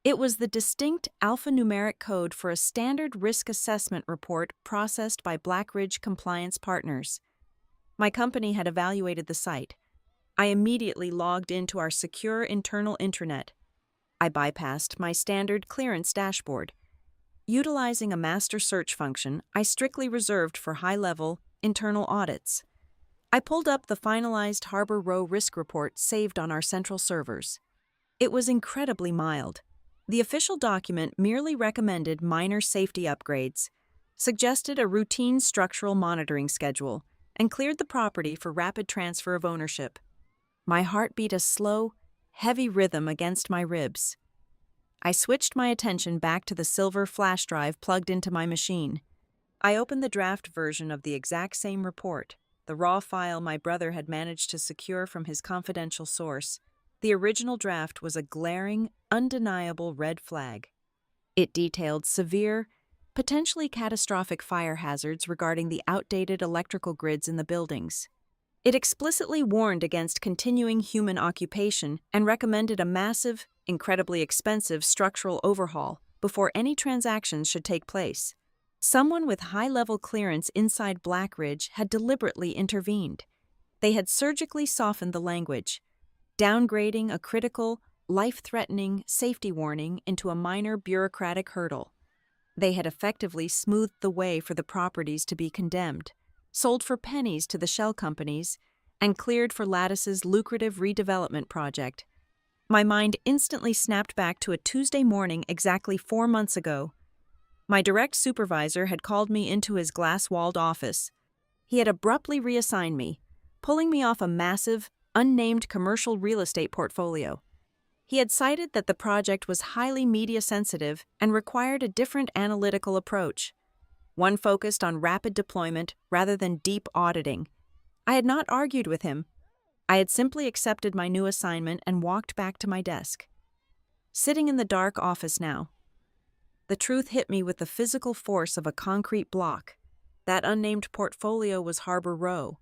It was the distinct alphanumeric code for a standard risk assessment report processed by Blackridge Compliance Partners. My company had evaluated the site. I immediately logged into our secure internal intranet. I bypassed my standard clearance dashboard. Utilizing a master search function, I strictly reserved for high-level, internal audits. I pulled up the finalized Harbor Row risk report saved on our central servers. It was incredibly mild. The official document merely recommended minor safety upgrades, suggested a routine structural monitoring schedule, and cleared the property for rapid transfer of ownership. My heart beat a slow, heavy rhythm against my ribs. I switched my attention back to the silver flash drive plugged into my machine. I opened the draft version of the exact same report, the raw file my brother had managed to secure from his confidential source. The original draft was a glaring, undeniable red flag. It detailed severe, potentially catastrophic fire hazards regarding the outdated electrical grids in the buildings. It explicitly warned against continuing human occupation and recommended a massive, incredibly expensive structural overhaul before any transactions should take place. Someone with high-level clearance inside Blackridge had deliberately intervened. They had surgically softened the language, downgrading a critical, life-threatening safety warning into a minor bureaucratic hurdle. They had effectively smoothed the way for the properties to be condemned, sold for pennies to the shell companies, and cleared for Lattice's lucrative redevelopment project. My mind instantly snapped back to a Tuesday morning exactly 4 months ago. My direct supervisor had called me into his glass-walled office. He had abruptly reassigned me, pulling me off a massive, unnamed commercial real estate portfolio. He had cited that the project was highly media-sensitive and required a different analytical approach, one focused on rapid deployment rather than deep auditing. I had not argued with him. I had simply accepted my new assignment and walked back to my desk. Sitting in the dark office now, the truth hit me with the physical force of a concrete block. That unnamed portfolio was Harbor Row.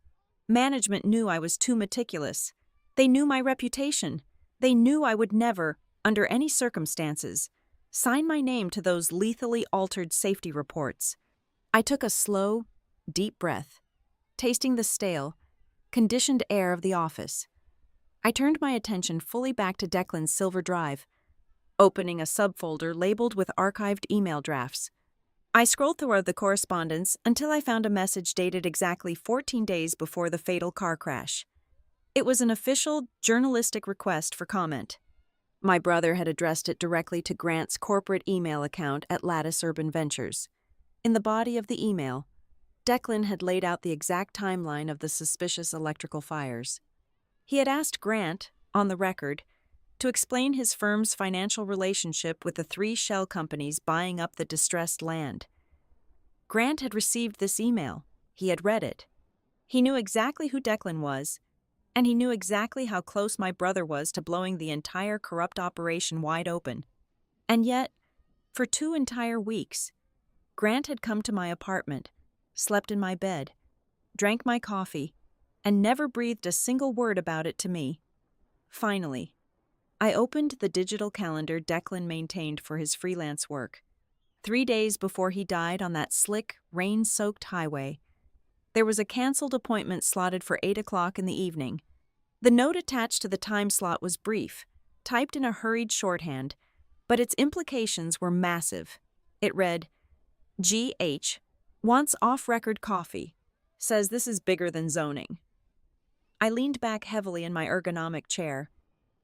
Management knew I was too meticulous. They knew my reputation. They knew I would never, under any circumstances, sign my name to those lethally altered safety reports. I took a slow, deep breath, tasting the stale, conditioned air of the office. I turned my attention fully back to Declan's silver drive, opening a subfolder labeled with archived email drafts. I scrolled through the correspondence until I found a message dated exactly 14 days before the fatal car crash. It was an official, journalistic request for comment. My brother had addressed it directly to Grant's corporate email account at Lattice Urban Ventures. In the body of the email, Declan had laid out the exact timeline of the suspicious electrical fires. He had asked Grant, on the record, to explain his firm's financial relationship with the 3 shell companies buying up the distressed land. Grant had received this email. He had read it. He knew exactly who Declan was, and he knew exactly how close my brother was to blowing the entire corrupt operation wide open. And yet, for 2 entire weeks, Grant had come to my apartment, slept in my bed, drank my coffee, and never breathed a single word about it to me. Finally, I opened the digital calendar Declan maintained for his freelance work. 3 days before he died on that slick, rain-soaked highway, there was a canceled appointment slotted for 8 o'clock in the evening. The note attached to the time slot was brief, typed in a hurried shorthand, but its implications were massive. It read, "G.H. wants off-record coffee. Says this is bigger than zoning." I leaned back heavily in my ergonomic chair.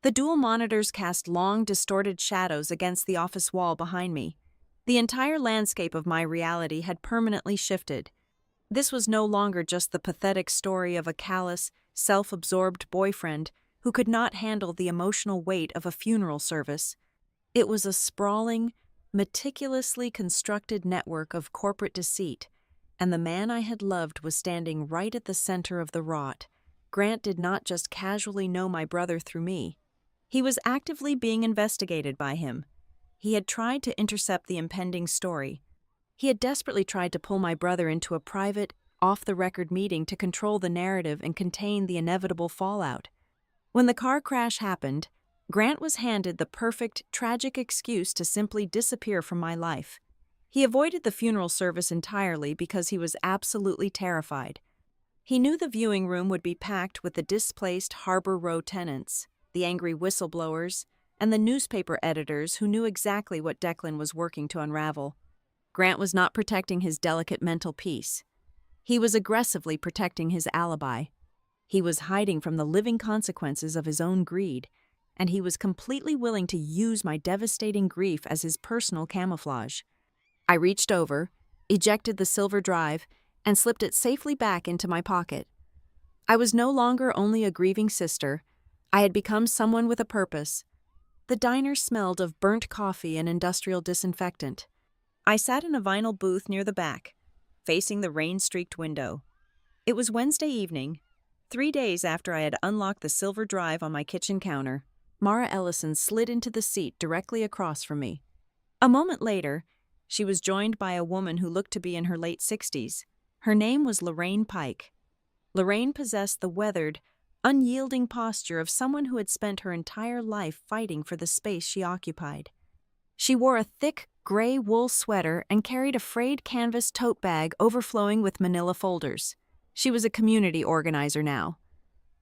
The dual monitors cast long, distorted shadows against the office wall behind me. The entire landscape of my reality had permanently shifted. This was no longer just the pathetic story of a callous, self-absorbed boyfriend who could not handle the emotional weight of a funeral service. It was a sprawling, meticulously constructed network of corporate deceit, and the man I had loved was standing right at the center of the rot. Grant did not just casually know my brother through me. He was actively being investigated by him. He had tried to intercept the impending story. He had desperately tried to pull my brother into a private, off-the-record meeting to control the narrative and contain the inevitable fallout. When the car crash happened, Grant was handed the perfect, tragic excuse to simply disappear from my life. He avoided the funeral service entirely because he was absolutely terrified. He knew the viewing room would be packed with the displaced Harbor Row tenants, the angry whistleblowers, and the newspaper editors who knew exactly what Declan was working to unravel. Grant was not protecting his delicate mental peace. He was aggressively protecting his alibi. He was hiding from the living consequences of his own greed, and he was completely willing to use my devastating grief as his personal camouflage. I reached over, ejected the silver drive, and slipped it safely back into my pocket. I was no longer only a grieving sister. I had become someone with a purpose. The diner smelled of burnt coffee and industrial disinfectant. I sat in a vinyl booth near the back, facing the rain-streaked window. It was Wednesday evening, 3 days after I had unlocked the silver drive on my kitchen counter. Mara Ellison slid into the seat directly across from me. A moment later, she was joined by a woman who looked to be in her late 60s. Her name was Lorraine Pike. Lorraine possessed the weathered, unyielding posture of someone who had spent her entire life fighting for the space she occupied. She wore a thick, gray wool sweater and carried a frayed canvas tote bag overflowing with manila folders. She was a community organizer now.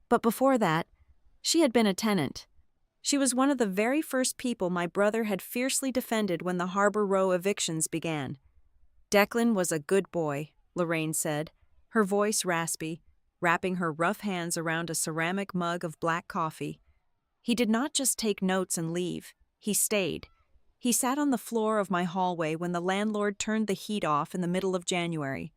But before that, she had been a tenant. She was one of the very first people my brother had fiercely defended when the Harbor Row evictions began. "Declan was a good boy," Lorraine said, her voice raspy, wrapping her rough hands around a ceramic mug of black coffee. "He did not just take notes and leave. He stayed. He sat on the floor of my hallway when the landlord turned the heat off in the middle of January.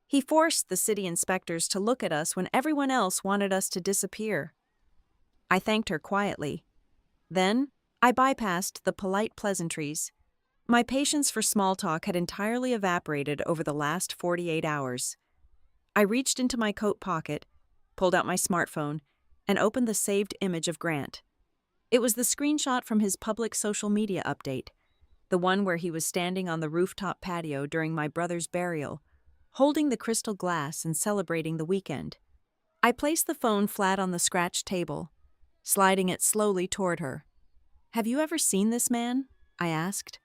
He forced the city inspectors to look at us when everyone else wanted us to disappear." I thanked her quietly. Then, I bypassed the polite pleasantries. My patience for small talk had entirely evaporated over the last 48 hours. I reached into my coat pocket, pulled out my smartphone, and opened the saved image of Grant. It was the screenshot from his public social media update, the one where he was standing on the rooftop patio during my brother's burial, holding the crystal glass and celebrating the weekend. I placed the phone flat on the scratched table, sliding it slowly toward her. "Have you ever seen this man?" I asked.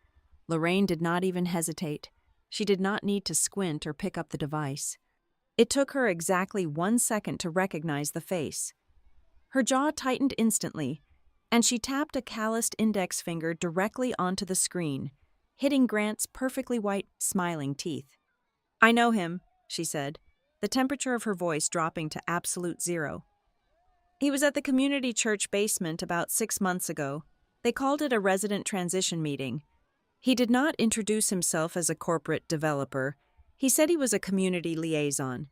Lorraine did not even hesitate. She did not need to squint or pick up the device. It took her exactly 1 second to recognize the face. Her jaw tightened instantly, and she tapped a calloused index finger directly onto the screen, hitting Grant's perfectly white, smiling teeth. "I know him," she said, the temperature of her voice dropping to absolute zero. "He was at the community church basement about 6 months ago. They called it a resident transition meeting. He did not introduce himself as a corporate developer. He said he was a community liaison."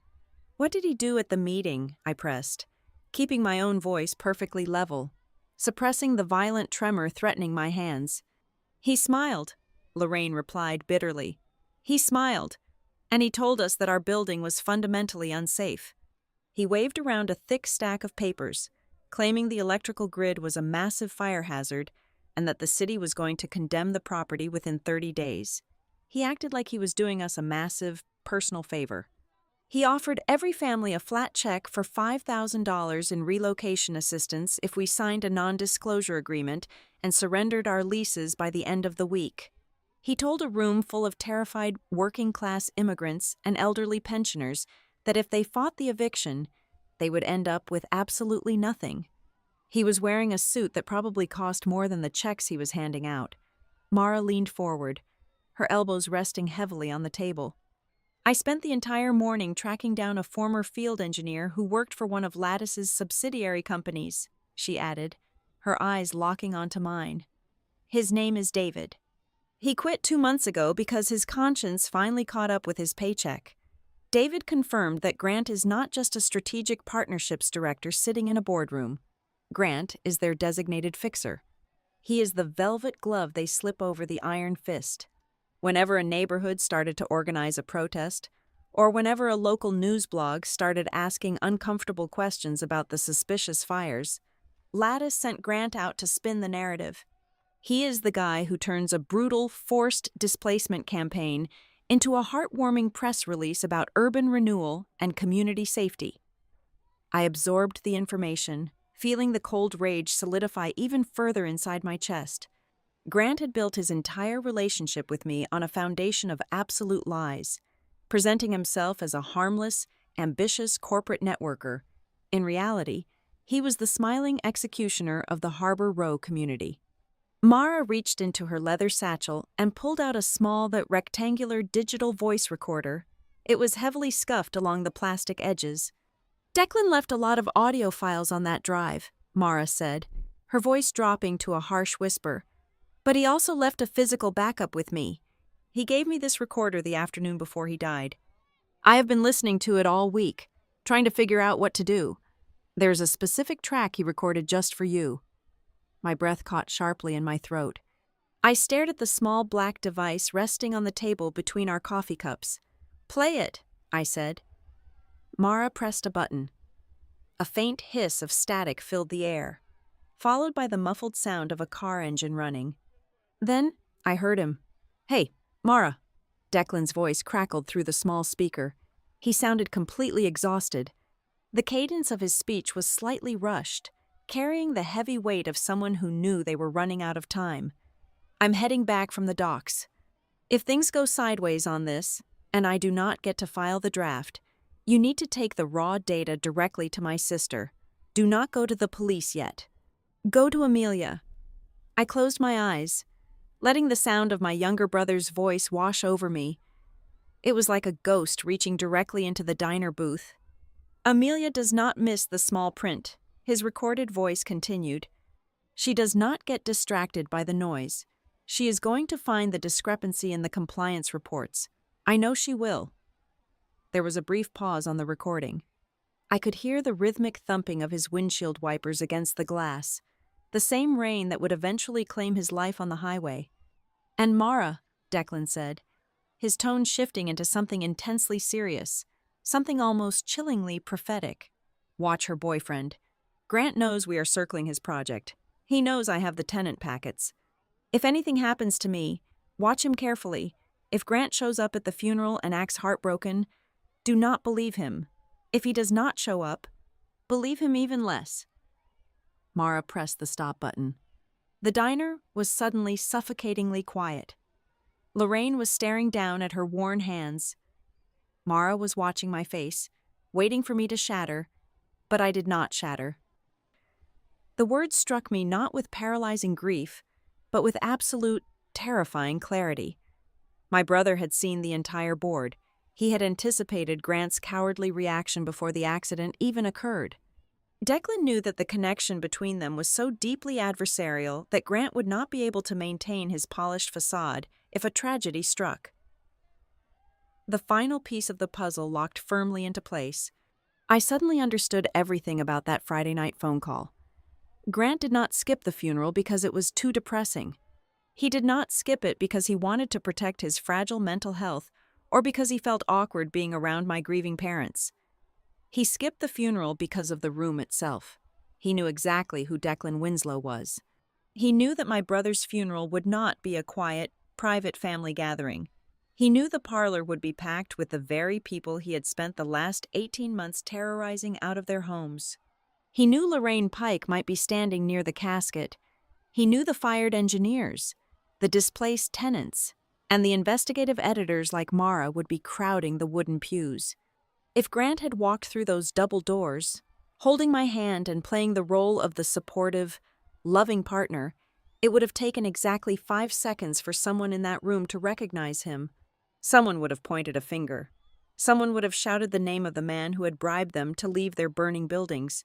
"What did he do at the meeting?" I pressed, keeping my own voice perfectly level, suppressing the violent tremor threatening my hands. "He smiled," Lorraine replied bitterly. "He smiled, and he told us that our building was fundamentally unsafe. He waved around a thick stack of papers, claiming the electrical grid was a massive fire hazard and that the city was going to condemn the property within 30 days. He acted like he was doing us a massive, personal favor. He offered every family a flat check for $5,000 in relocation assistance if we signed a non-disclosure agreement and surrendered our leases by the end of the week. He told a room full of terrified working-class immigrants and elderly pensioners that if they fought the eviction, they would end up with absolutely nothing. He was wearing a suit that probably cost more than the checks he was handing out. Mara leaned forward, her elbows resting heavily on the table. I spent the entire morning tracking down a former field engineer who worked for one of Lattice's subsidiary companies, she added, her eyes locking onto mine. His name is David. He quit 2 months ago because his conscience finally caught up with his paycheck. David confirmed that Grant is not just a strategic partnerships director sitting in a boardroom. Grant is their designated fixer. He is the velvet glove they slip over the iron fist. Whenever a neighborhood started to organize a protest, or whenever a local news blog started asking uncomfortable questions about the suspicious fires, Lattice sent Grant out to spin the narrative. He is the guy who turns a brutal, forced displacement campaign into a heartwarming press release about urban renewal and community safety. I absorbed the information, feeling the cold rage solidify even further inside my chest. Grant had built his entire relationship with me on a foundation of absolute lies, presenting himself as a harmless, ambitious corporate networker. In reality, he was the smiling executioner of the Harbor Row community. Mara reached into her leather satchel and pulled out a small but rectangular digital voice recorder. It was heavily scuffed along the plastic edges. "Declan left a lot of audio files on that drive," Mara said, her voice dropping to a harsh whisper. "But he also left a physical backup with me. He gave me this recorder the afternoon before he died. I have been listening to it all week, trying to figure out what to do. There's a specific track he recorded just for you." My breath caught sharply in my throat. I stared at the small black device resting on the table between our coffee cups. "Play it," I said. Mara pressed a button. A faint hiss of static filled the air, followed by the muffled sound of a car engine running. Then I heard him. "Hey, Mara." Declan's voice crackled through the small speaker. He sounded completely exhausted. The cadence of his speech was slightly rushed, carrying the heavy weight of someone who knew they were running out of time. "I'm heading back from the docks. If things go sideways on this, and I do not get to file the draft, you need to take the raw data directly to my sister. Do not go to the police yet. Go to Amelia." I closed my eyes, letting the sound of my younger brother's voice wash over me. It was like a ghost reaching directly into the diner booth. "Amelia does not miss the small print," his recorded voice continued. "She does not get distracted by the noise. She is going to find the discrepancy in the compliance reports. I know she will." There was a brief pause on the recording. I could hear the rhythmic thumping of his windshield wipers against the glass, the same rain that would eventually claim his life on the highway. "And Mara," Declan said, his tone shifting into something intensely serious, something almost chillingly prophetic. "Watch her boyfriend. Grant knows we are circling his project. He knows I have the tenant packets. If anything happens to me, watch him carefully. If Grant shows up at the funeral and acts heartbroken, do not believe him. If he does not show up, believe him even less." Mara pressed the stop button. The diner was suddenly suffocatingly quiet. Lorraine was staring down at her worn hands. Mara was watching my face, waiting for me to shatter, but I did not shatter. The words struck me not with paralyzing grief, but with absolute, terrifying clarity. My brother had seen the entire board. He had anticipated Grant's cowardly reaction before the accident even occurred. Declan knew that the connection between them was so deeply adversarial that Grant would not be able to maintain his polished facade if a tragedy struck. The final piece of the puzzle locked firmly into place. I suddenly understood everything about that Friday night phone call. Grant did not skip the funeral because it was too depressing. He did not skip it because he wanted to protect his fragile mental health or because he felt awkward being around my grieving parents. He skipped the funeral because of the room itself. He knew exactly who Declan Winslow was. He knew that my brother's funeral would not be a quiet, private family gathering. He knew the parlor would be packed with the very people he had spent the last 18 months terrorizing out of their homes. He knew Lorraine Pike might be standing near the casket. He knew the fired engineers, the displaced tenants, and the investigative editors like Mara would be crowding the wooden pews. If Grant had walked through those double doors, holding my hand and playing the role of the supportive, loving partner, It would have taken exactly 5 seconds for someone in that room to recognize him. Someone would have pointed a finger. Someone would have shouted the name of the man who had bribed them to leave their burning buildings.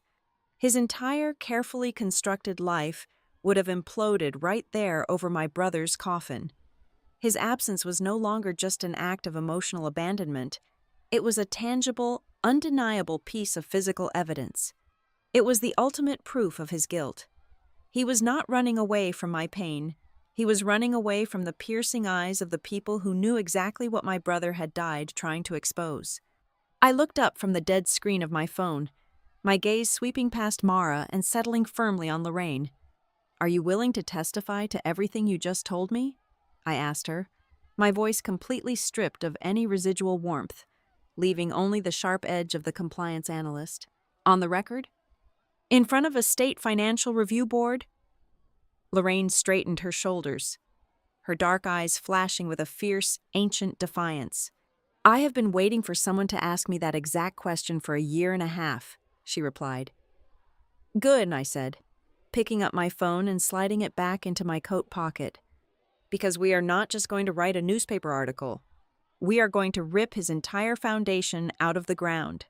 His entire carefully constructed life would have imploded right there over my brother's coffin. His absence was no longer just an act of emotional abandonment. It was a tangible, undeniable piece of physical evidence. It was the ultimate proof of his guilt. He was not running away from my pain. He was running away from the piercing eyes of the people who knew exactly what my brother had died trying to expose. I looked up from the dead screen of my phone, my gaze sweeping past Mara and settling firmly on Lorraine. "Are you willing to testify to everything you just told me?" I asked her, my voice completely stripped of any residual warmth, leaving only the sharp edge of the compliance analyst. "On the record? In front of a state financial review board?" Lorraine straightened her shoulders, her dark eyes flashing with a fierce, ancient defiance. "I have been waiting for someone to ask me that exact question for a year and a half," she replied. "Good," I said, picking up my phone and sliding it back into my coat pocket. "Because we are not just going to write a newspaper article. We are going to rip his entire foundation out of the ground."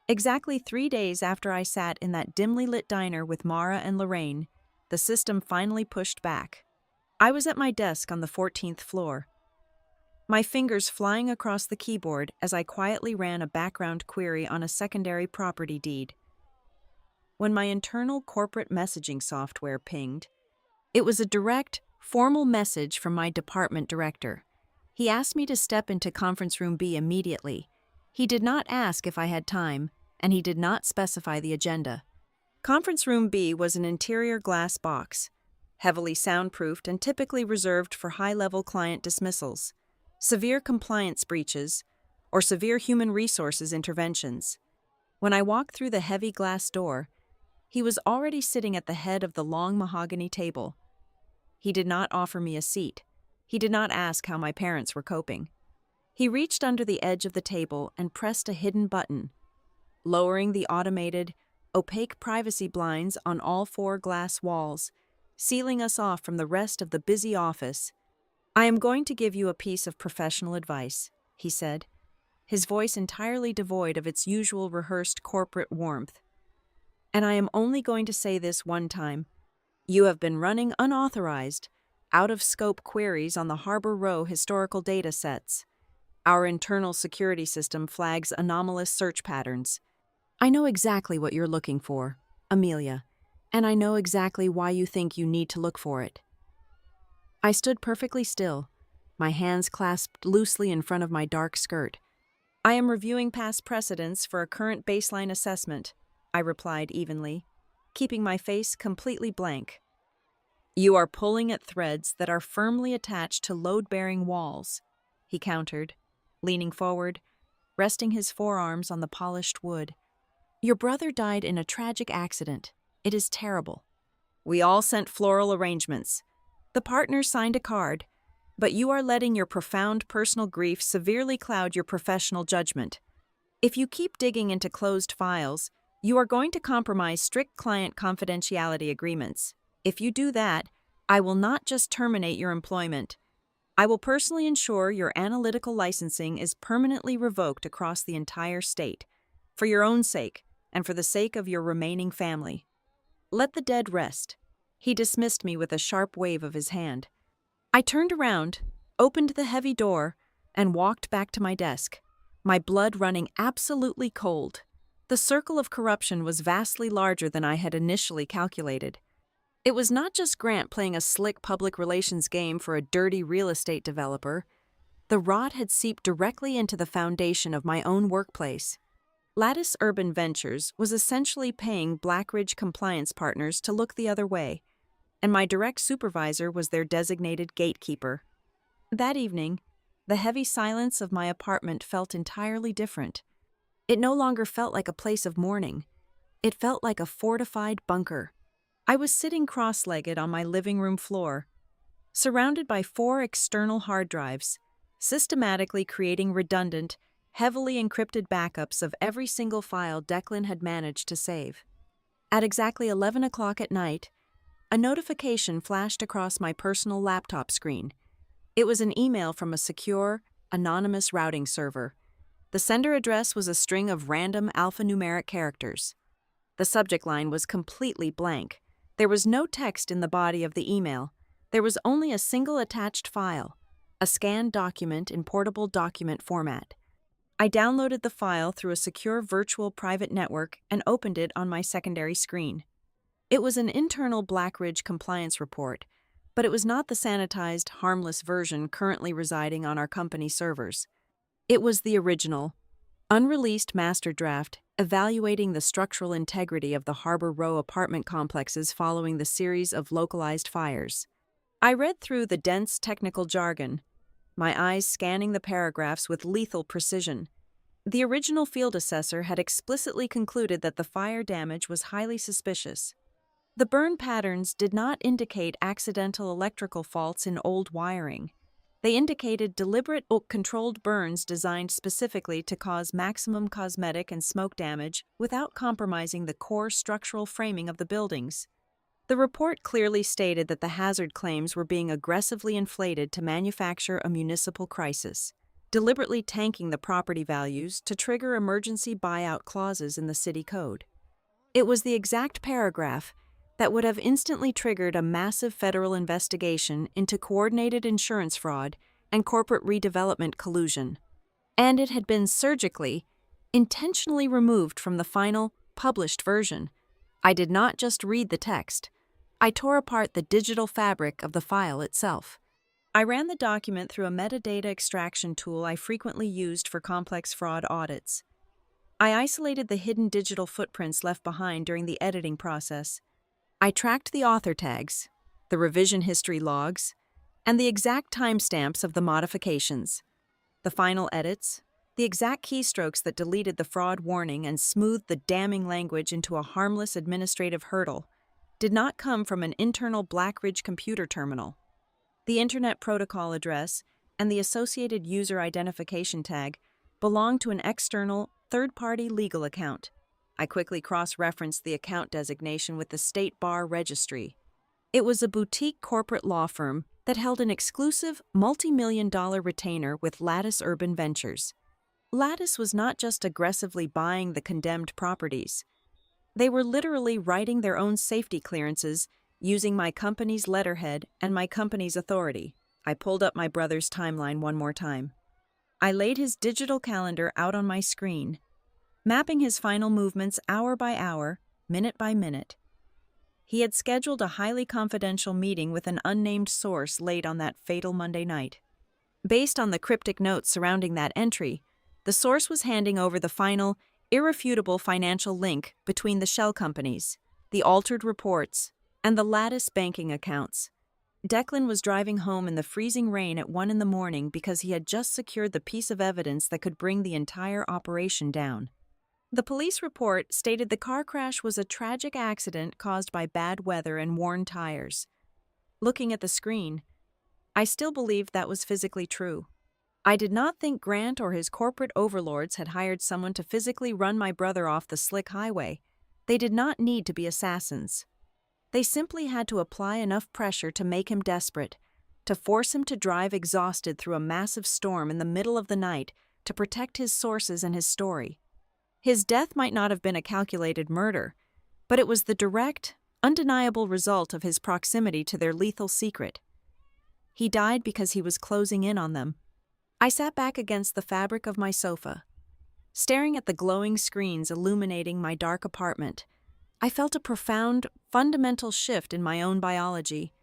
Exactly 3 days after I sat in that dimly lit diner with Mara and Lorraine, the system finally pushed back. I was at my desk on the 14th floor, my fingers flying across the keyboard as I quietly ran a background query on a secondary property deed. When my internal corporate messaging software pinged, it was a direct, formal message from my department director. He asked me to step into conference room B immediately. He did not ask if I had time, and he did not specify the agenda. Conference room B was an interior glass box, heavily soundproofed and typically reserved for high-level client dismissals, severe compliance breaches, or severe human resources interventions. When I walked through the heavy glass door, he was already sitting at the head of the long mahogany table. He did not offer me a seat. He did not ask how my parents were coping. He reached under the edge of the table and pressed a hidden button, lowering the automated, opaque privacy blinds on all 4 glass walls, sealing us off from the rest of the busy office. "I am going to give you a piece of professional advice," he said, his voice entirely devoid of its usual rehearsed corporate warmth. "And I am only going to say this one time. You have been running unauthorized, out-of-scope queries on the Harbor Row historical data sets. Our internal security system flags anomalous search patterns. I know exactly what you're looking for, Amelia, and I know exactly why you think you need to look for it." I stood perfectly still, my hands clasped loosely in front of my dark skirt. "I am reviewing past precedents for a current baseline assessment," I replied evenly, keeping my face completely blank. "You are pulling at threads that are firmly attached to load-bearing walls," he countered, leaning forward, resting his forearms on the polished wood. "Your brother died in a tragic accident. It is terrible. We all sent floral arrangements. The partners signed a card, but you are letting your profound personal grief severely cloud your professional judgment. If you keep digging into closed files, you are going to compromise strict client confidentiality agreements. If you do that, I will not just terminate your employment. I will personally ensure your analytical licensing is permanently revoked across the entire state, for your own sake and for the sake of your remaining family. Let the dead rest." He dismissed me with a sharp wave of his hand. I turned around, opened the heavy door, and walked back to my desk, my blood running absolutely cold. The circle of corruption was vastly larger than I had initially calculated. It was not just Grant playing a slick public relations game for a dirty real estate developer. The rot had seeped directly into the foundation of my own workplace. Lattice Urban Ventures was essentially paying Blackridge compliance partners to look the other way, and my direct supervisor was their designated gatekeeper. That evening, the heavy silence of my apartment felt entirely different. It no longer felt like a place of mourning. It felt like a fortified bunker. I was sitting cross-legged on my living room floor, surrounded by 4 external hard drives, systematically creating redundant, heavily encrypted backups of every single file Declan had managed to save. At exactly 11 o'clock at night, a notification flashed across my personal laptop screen. It was an email from a secure, anonymous routing server. The sender address was a string of random alphanumeric characters. The subject line was completely blank. There was no text in the body of the email. There was only a single attached file, a scanned document in portable document format. I downloaded the file through a secure virtual private network and opened it on my secondary screen. It was an internal Blackridge compliance report, but it was not the sanitized, harmless version currently residing on our company servers. It was the original, unreleased master draft evaluating the structural integrity of the Harbor Row apartment complexes following the series of localized fires. I read through the dense technical jargon, my eyes scanning the paragraphs with lethal precision. The original field assessor had explicitly concluded that the fire damage was highly suspicious. The burn patterns did not indicate accidental electrical faults in old wiring. They indicated deliberate, controlled burns designed specifically to cause maximum cosmetic and smoke damage without compromising the core structural framing of the buildings. The report clearly stated that the hazard claims were being aggressively inflated to manufacture a municipal crisis, deliberately tanking the property values to trigger emergency buyout clauses in the city code. It was the exact paragraph that would have instantly triggered a massive federal investigation into coordinated insurance fraud and corporate redevelopment collusion. And it had been surgically, intentionally removed from the final, published version. I did not just read the text. I tore apart the digital fabric of the file itself. I ran the document through a metadata extraction tool I frequently used for complex fraud audits. I isolated the hidden digital footprints left behind during the editing process. I tracked the author tags, the revision history logs, and the exact timestamps of the modifications. The final edits, the exact keystrokes that deleted the fraud warning and smoothed the damning language into a harmless administrative hurdle, did not come from an internal Blackridge computer terminal. The Internet Protocol address and the associated user identification tag belonged to an external, third-party legal account. I quickly cross-referenced the account designation with the State Bar Registry. It was a boutique corporate law firm that held an exclusive, multi-million-dollar retainer with Lattice Urban Ventures. Lattice was not just aggressively buying the condemned properties. They were literally writing their own safety clearances using my company's letterhead and my company's authority. I pulled up my brother's timeline one more time. I laid his digital calendar out on my screen, mapping his final movements hour by hour, minute by minute. He had scheduled a highly confidential meeting with an unnamed source late on that fatal Monday night. Based on the cryptic notes surrounding that entry, the source was handing over the final, irrefutable financial link between the shell companies, the altered reports, and the Lattice banking accounts. Declan was driving home in the freezing rain at 1 a.m. because he had just secured the piece of evidence that could bring the entire operation down. The police report stated the car crash was a tragic accident caused by bad weather and worn tires. Looking at the screen, I still believed that was physically true. I did not think Grant or his corporate overlords had hired someone to physically run my brother off the slick highway. They did not need to be assassins. They simply had to apply enough pressure to make him desperate, to force him to drive exhausted through a massive storm in the middle of the night to protect his sources and his story. His death might not have been a calculated murder, but it was the direct, undeniable result of his proximity to their lethal secret. He died because he was closing in on them. I sat back against the fabric of my sofa, staring at the glowing screens illuminating my dark apartment. I felt a profound, fundamental shift in my own biology.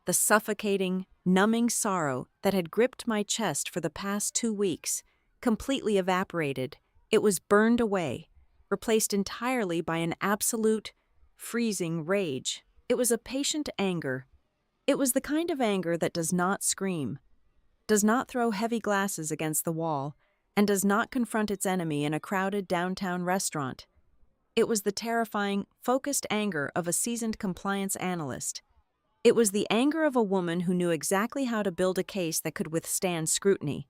The suffocating, numbing sorrow that had gripped my chest for the past 2 weeks completely evaporated. It was burned away, replaced entirely by an absolute, freezing rage. It was a patient anger. It was the kind of anger that does not scream, does not throw heavy glasses against the wall, and does not confront its enemy in a crowded downtown restaurant. It was the terrifying, focused anger of a seasoned compliance analyst. It was the anger of a woman who knew exactly how to build a case that could withstand scrutiny.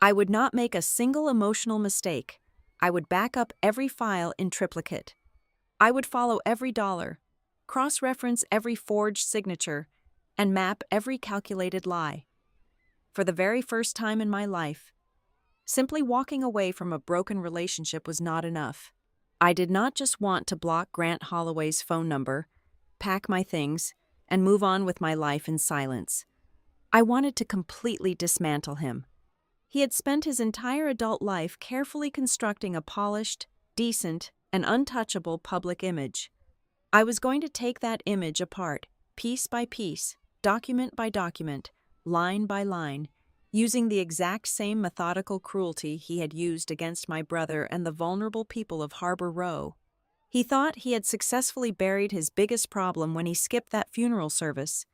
I would not make a single emotional mistake. I would back up every file in triplicate. I would follow every dollar. cross-reference every forged signature, and map every calculated lie. For the very first time in my life, simply walking away from a broken relationship was not enough. I did not just want to block Grant Holloway's phone number, pack my things, and move on with my life in silence. I wanted to completely dismantle him. He had spent his entire adult life carefully constructing a polished, decent, and untouchable public image. I was going to take that image apart, piece by piece, document by document, line by line, using the exact same methodical cruelty he had used against my brother and the vulnerable people of Harbor Row. He thought he had successfully buried his biggest problem when he skipped that funeral service.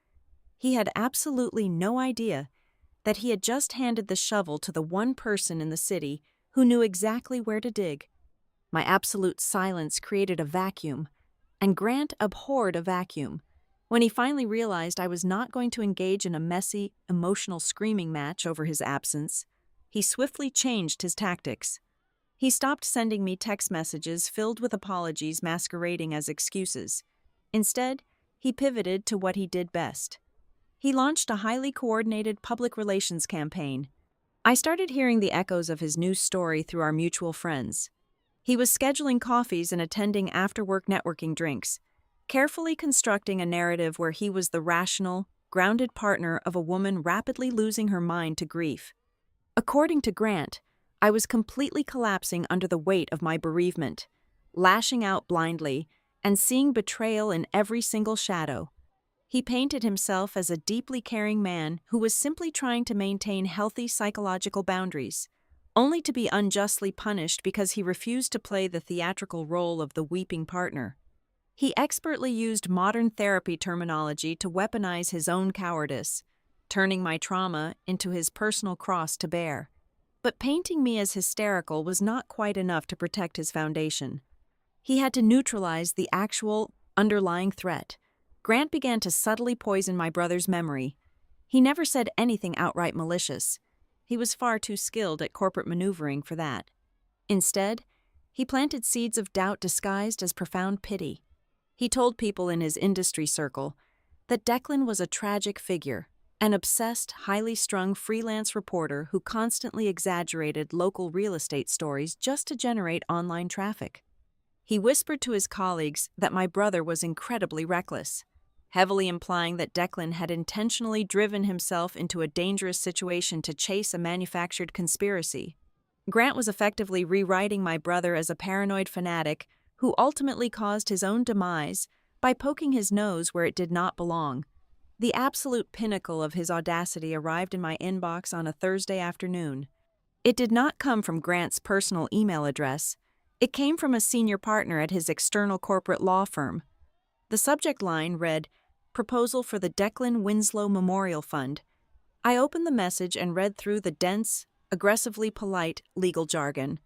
He had absolutely no idea that he had just handed the shovel to the one person in the city who knew exactly where to dig. My absolute silence created a vacuum, and Grant abhorred a vacuum. When he finally realized I was not going to engage in a messy, emotional screaming match over his absence, he swiftly changed his tactics. He stopped sending me text messages filled with apologies masquerading as excuses. Instead, he pivoted to what he did best. He launched a highly coordinated public relations campaign. I started hearing the echoes of his news story through our mutual friends. He was scheduling coffees and attending after-work networking drinks, carefully constructing a narrative where he was the rational, grounded partner of a woman rapidly losing her mind to grief. According to Grant, I was completely collapsing under the weight of my bereavement, lashing out blindly, and seeing betrayal in every single shadow. He painted himself as a deeply caring man who was simply trying to maintain healthy psychological boundaries, only to be unjustly punished because he refused to play the theatrical role of the weeping partner. He expertly used modern therapy terminology to weaponize his own cowardice, turning my trauma into his personal cross to bear. But painting me as hysterical was not quite enough to protect his foundation. He had to neutralize the actual, underlying threat. Grant began to subtly poison my brother's memory. He never said anything outright malicious. He was far too skilled at corporate maneuvering for that. Instead, he planted seeds of doubt disguised as profound pity. He told people in his industry circle that Declan was a tragic figure, an obsessed, highly strung freelance reporter who constantly exaggerated local real estate stories just to generate online traffic. He whispered to his colleagues that my brother was incredibly reckless, heavily implying that Declan had intentionally driven himself into a dangerous situation to chase a manufactured conspiracy. Grant was effectively rewriting my brother as a paranoid fanatic who ultimately caused his own demise by poking his nose where it did not belong. The absolute pinnacle of his audacity arrived in my inbox on a Thursday afternoon. It did not come from Grant's personal email address. It came from a senior partner at his external corporate law firm. The subject line read, "Proposal for the Declan Winslow Memorial Fund." I opened the message and read through the dense, aggressively polite legal jargon.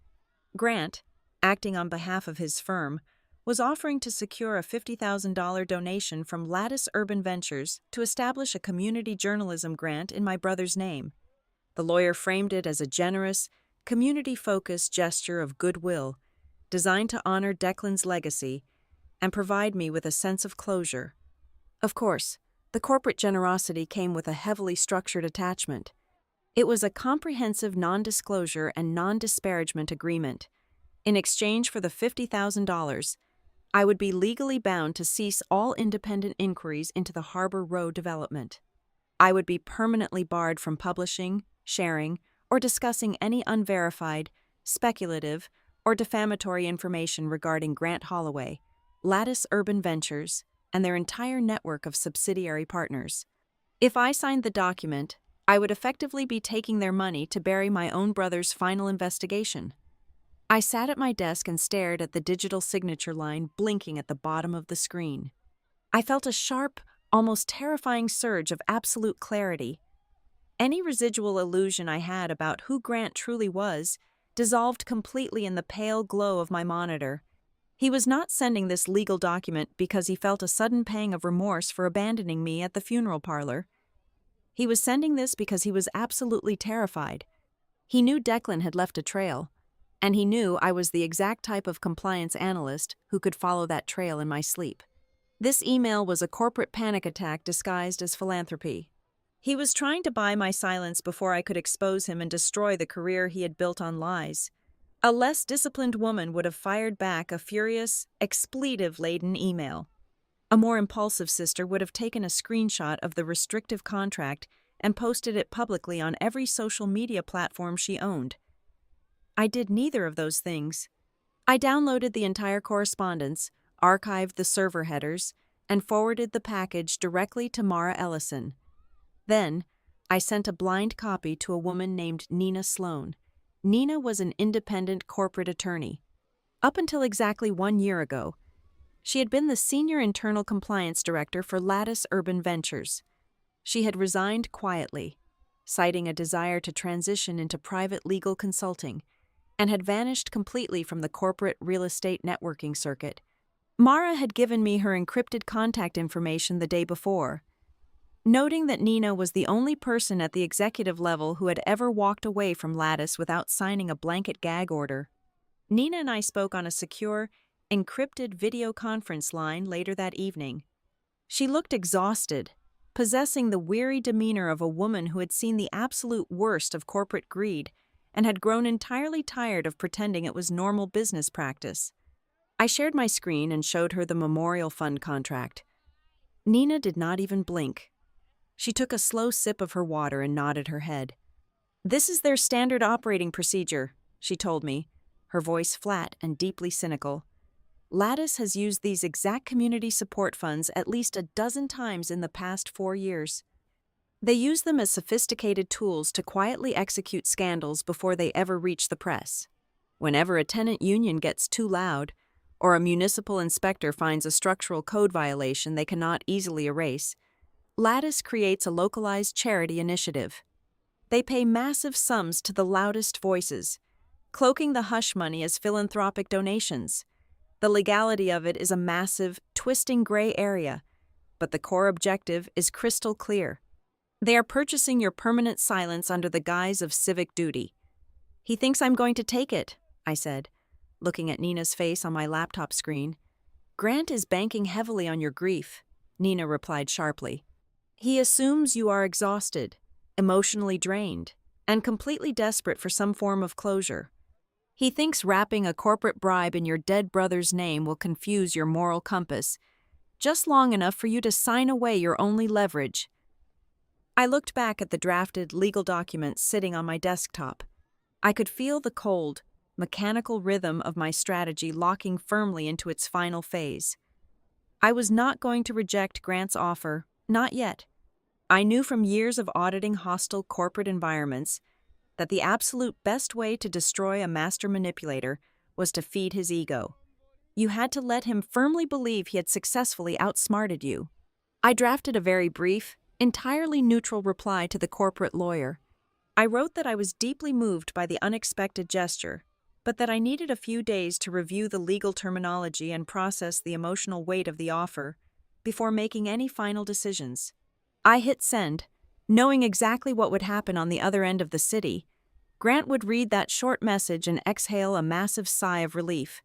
Grant, acting on behalf of his firm, was offering to secure a $50,000 donation from Lattice Urban Ventures to establish a community journalism grant in my brother's name. The lawyer framed it as a generous, community-focused gesture of goodwill, designed to honor Declan's legacy and provide me with a sense of closure. Of course, the corporate generosity came with a heavily structured attachment. It was a comprehensive non-disclosure and non-disparagement agreement. In exchange for the $50,000, I would be legally bound to cease all independent inquiries into the Harbor Row development. I would be permanently barred from publishing, sharing, or discussing any unverified, speculative, or defamatory information regarding Grant Holloway, Lattice Urban Ventures, and their entire network of subsidiary partners. If I signed the document, I would effectively be taking their money to bury my own brother's final investigation. I sat at my desk and stared at the digital signature line blinking at the bottom of the screen. I felt a sharp, almost terrifying surge of absolute clarity. Any residual illusion I had about who Grant truly was dissolved completely in the pale glow of my monitor. He was not sending this legal document because he felt a sudden pang of remorse for abandoning me at the funeral parlor. He was sending this because he was absolutely terrified. He knew Declan had left a trail, and he knew I was the exact type of compliance analyst who could follow that trail in my sleep. This email was a corporate panic attack disguised as philanthropy. He was trying to buy my silence before I could expose him and destroy the career he had built on lies. A less disciplined woman would have fired back a furious, expletive-laden email. A more impulsive sister would have taken a screenshot of the restrictive contract and posted it publicly on every social media platform she owned. I did neither of those things. I downloaded the entire correspondence, archived the server headers, and forwarded the package directly to Mara Ellison. Then, I sent a blind copy to a woman named Nina Sloan. Nina was an independent corporate attorney. Up until exactly 1 year ago, she had been the senior internal compliance director for Lattice Urban Ventures. She had resigned quietly, citing a desire to transition into private legal consulting, and had vanished completely from the corporate real estate networking circuit. Mara had given me her encrypted contact information the day before. Noting that Nina was the only person at the executive level who had ever walked away from Lattice without signing a blanket gag order, Nina and I spoke on a secure, encrypted video conference line later that evening. She looked exhausted, possessing the weary demeanor of a woman who had seen the absolute worst of corporate greed and had grown entirely tired of pretending it was normal business practice. I shared my screen and showed her the Memorial Fund contract. Nina did not even blink. She took a slow sip of her water and nodded her head. "This is their standard operating procedure," she told me, her voice flat and deeply cynical. "Lattice has used these exact community support funds at least a dozen times in the past 4 years. They use them as sophisticated tools to quietly execute scandals before they ever reach the press. Whenever a tenant union gets too loud, or a municipal inspector finds a structural code violation they cannot easily erase, Lattice creates a localized charity initiative. They pay massive sums to the loudest voices, cloaking the hush money as philanthropic donations. The legality of it is a massive, twisting gray area, but the core objective is crystal clear. They are purchasing your permanent silence under the guise of civic duty. "He thinks I'm going to take it," I said, looking at Nina's face on my laptop screen. "Grant is banking heavily on your grief," Nina replied sharply. "He assumes you are exhausted, emotionally drained, and completely desperate for some form of closure. He thinks wrapping a corporate bribe in your dead brother's name will confuse your moral compass, just long enough for you to sign away your only leverage." I looked back at the drafted legal documents sitting on my desktop. I could feel the cold, mechanical rhythm of my strategy locking firmly into its final phase. I was not going to reject Grant's offer, not yet. I knew from years of auditing hostile corporate environments that the absolute best way to destroy a master manipulator was to feed his ego. You had to let him firmly believe he had successfully outsmarted you. I drafted a very brief, entirely neutral reply to the corporate lawyer. I wrote that I was deeply moved by the unexpected gesture, but that I needed a few days to review the legal terminology and process the emotional weight of the offer before making any final decisions. I hit send, knowing exactly what would happen on the other end of the city. Grant would read that short message and exhale a massive sigh of relief.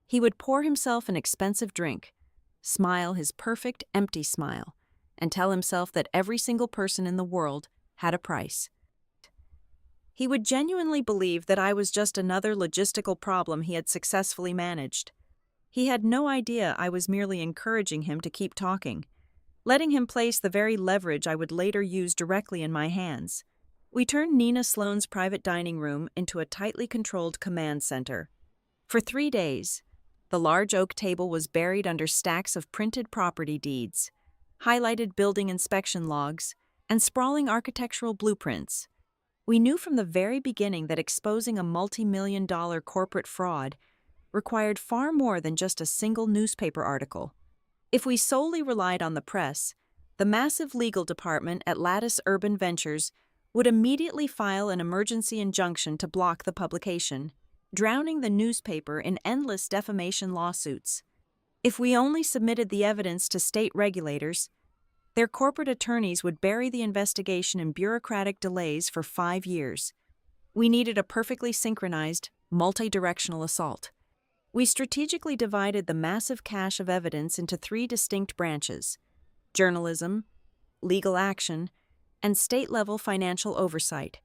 He would pour himself an expensive drink, smile his perfect, empty smile, and tell himself that every single person in the world had a price. He would genuinely believe that I was just another logistical problem he had successfully managed. He had no idea I was merely encouraging him to keep talking, letting him place the very leverage I would later use directly in my hands. We turned Nina Sloan's private dining room into a tightly controlled command center. For 3 days, the large oak table was buried under stacks of printed property deeds, highlighted building inspection logs, and sprawling architectural blueprints. We knew from the very beginning that exposing a multi-million-dollar corporate fraud required far more than just a single newspaper article. If we solely relied on the press, the massive legal department at Lattice Urban Ventures would immediately file an emergency injunction to block the publication, drowning the newspaper in endless defamation lawsuits. If we only submitted the evidence to state regulators, their corporate attorneys would bury the investigation in bureaucratic delays for 5 years. We needed a perfectly synchronized, multi-directional assault. We strategically divided the massive cache of evidence into three distinct branches: journalism, legal action, and state-level financial oversight.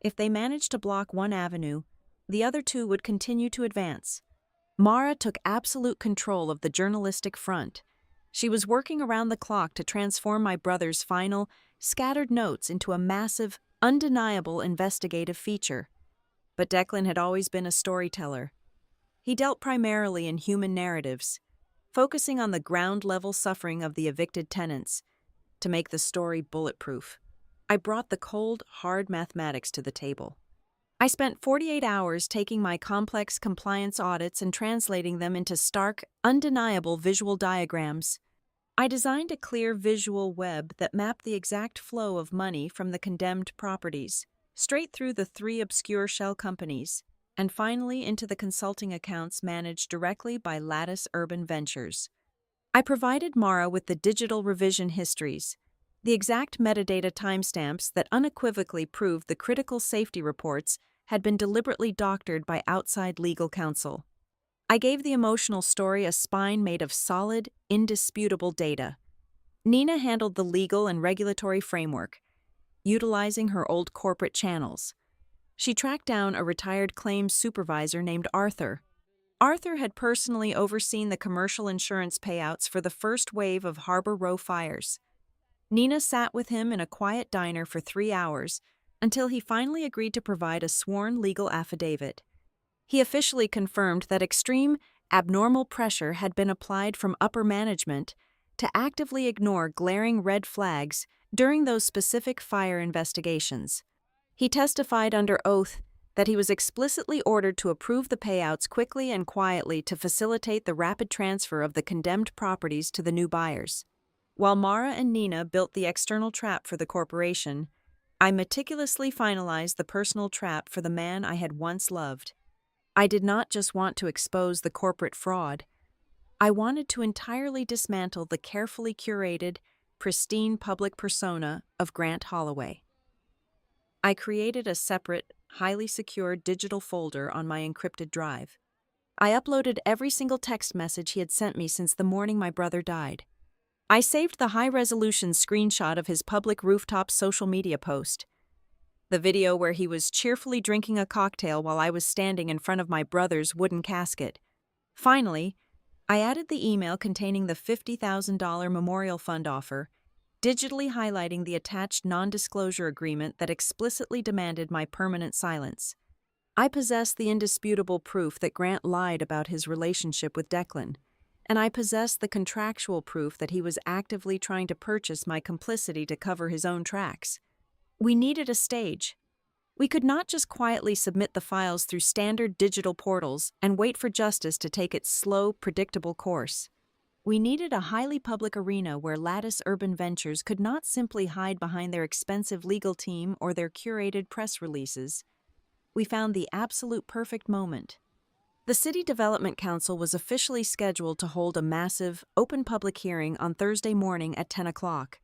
If they managed to block one avenue, the other two would continue to advance. Mara took absolute control of the journalistic front. She was working around the clock to transform my brother's final, scattered notes into a massive, undeniable investigative feature. But Declan had always been a storyteller. He dealt primarily in human narratives, focusing on the ground-level suffering of the evicted tenants to make the story bulletproof. I brought the cold, hard mathematics to the table. I spent 48 hours taking my complex compliance audits and translating them into stark, undeniable visual diagrams. I designed a clear visual web that mapped the exact flow of money from the condemned properties, straight through the three obscure shell companies, and finally into the consulting accounts managed directly by Lattice Urban Ventures. I provided Mara with the digital revision histories, the exact metadata timestamps that unequivocally proved the critical safety reports had been deliberately doctored by outside legal counsel. I gave the emotional story a spine made of solid, indisputable data. Nina handled the legal and regulatory framework, utilizing her old corporate channels. She tracked down a retired claims supervisor named Arthur. Arthur had personally overseen the commercial insurance payouts for the first wave of Harbor Row fires. Nina sat with him in a quiet diner for 3 hours until he finally agreed to provide a sworn legal affidavit. He officially confirmed that extreme, abnormal pressure had been applied from upper management to actively ignore glaring red flags during those specific fire investigations. He testified under oath that he was explicitly ordered to approve the payouts quickly and quietly to facilitate the rapid transfer of the condemned properties to the new buyers. While Mara and Nina built the external trap for the corporation, I meticulously finalized the personal trap for the man I had once loved. I did not just want to expose the corporate fraud. I wanted to entirely dismantle the carefully curated, pristine public persona of Grant Holloway. I created a separate, highly secure digital folder on my encrypted drive. I uploaded every single text message he had sent me since the morning my brother died. I saved the high-resolution screenshot of his public rooftop social media post, the video where he was cheerfully drinking a cocktail while I was standing in front of my brother's wooden casket. Finally, I added the email containing the $50,000 memorial fund offer, digitally highlighting the attached non-disclosure agreement that explicitly demanded my permanent silence. I possessed the indisputable proof that Grant lied about his relationship with Declan, and I possessed the contractual proof that he was actively trying to purchase my complicity to cover his own tracks. We needed a stage. We could not just quietly submit the files through standard digital portals and wait for justice to take its slow, predictable course. We needed a highly public arena where Lattice Urban Ventures could not simply hide behind their expensive legal team or their curated press releases. We found the absolute perfect moment. The City Development Council was officially scheduled to hold a massive, open public hearing on Thursday morning at 10 o'clock.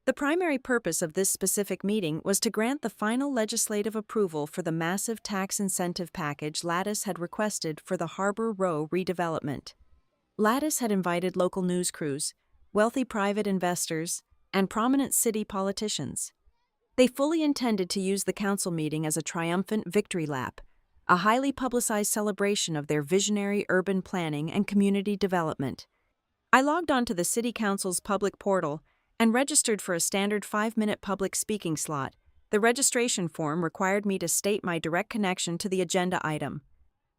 The primary purpose of this specific meeting was to grant the final legislative approval for the massive tax incentive package Lattice had requested for the Harbor Row redevelopment. Lattice had invited local news crews, wealthy private investors, and prominent city politicians. They fully intended to use the council meeting as a triumphant victory lap, a highly publicized celebration of their visionary urban planning and community development. I logged onto the City Council's public portal and registered for a standard 5-minute public speaking slot. The registration form required me to state my direct connection to the agenda item.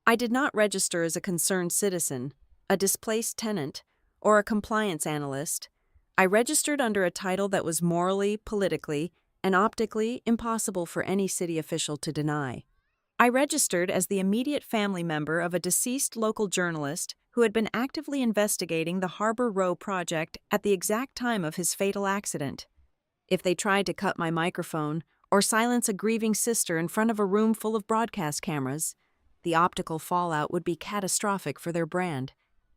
I did not register as a concerned citizen, a displaced tenant, or a compliance analyst. I registered under a title that was morally, politically, and optically impossible for any city official to deny. I registered as the immediate family member of a deceased local journalist who had been actively investigating the Harbor Row project at the exact time of his fatal accident. If they tried to cut my microphone or silence a grieving sister in front of a room full of broadcast cameras, the optical fallout would be catastrophic for their brand.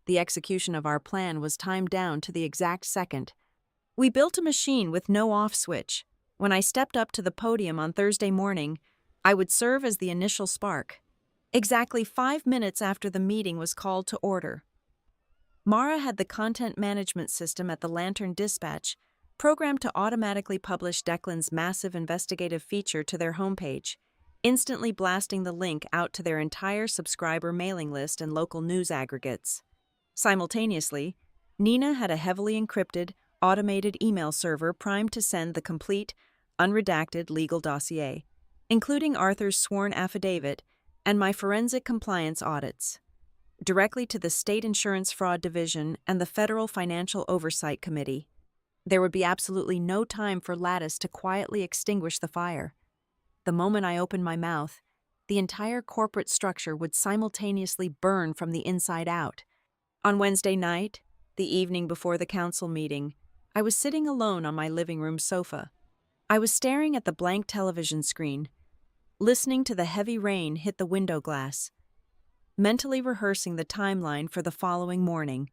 The execution of our plan was timed down to the exact second. We built a machine with no off switch. When I stepped up to the podium on Thursday morning, I would serve as the initial spark. Exactly 5 minutes after the meeting was called to order. Mara had the content management system at the Lantern Dispatch programmed to automatically publish Declan's massive investigative feature to their homepage, instantly blasting the link out to their entire subscriber mailing list and local news aggregates. Simultaneously, Nina had a heavily encrypted, automated email server primed to send the complete, unredacted legal dossier, including Arthur's sworn affidavit and my forensic compliance audits, directly to the State Insurance Fraud Division and the Federal Financial Oversight Committee. There would be absolutely no time for Lattice to quietly extinguish the fire. The moment I opened my mouth, the entire corporate structure would simultaneously burn from the inside out. On Wednesday night, the evening before the council meeting, I was sitting alone on my living room sofa. I was staring at the blank television screen, listening to the heavy rain hit the window glass, mentally rehearsing the timeline for the following morning.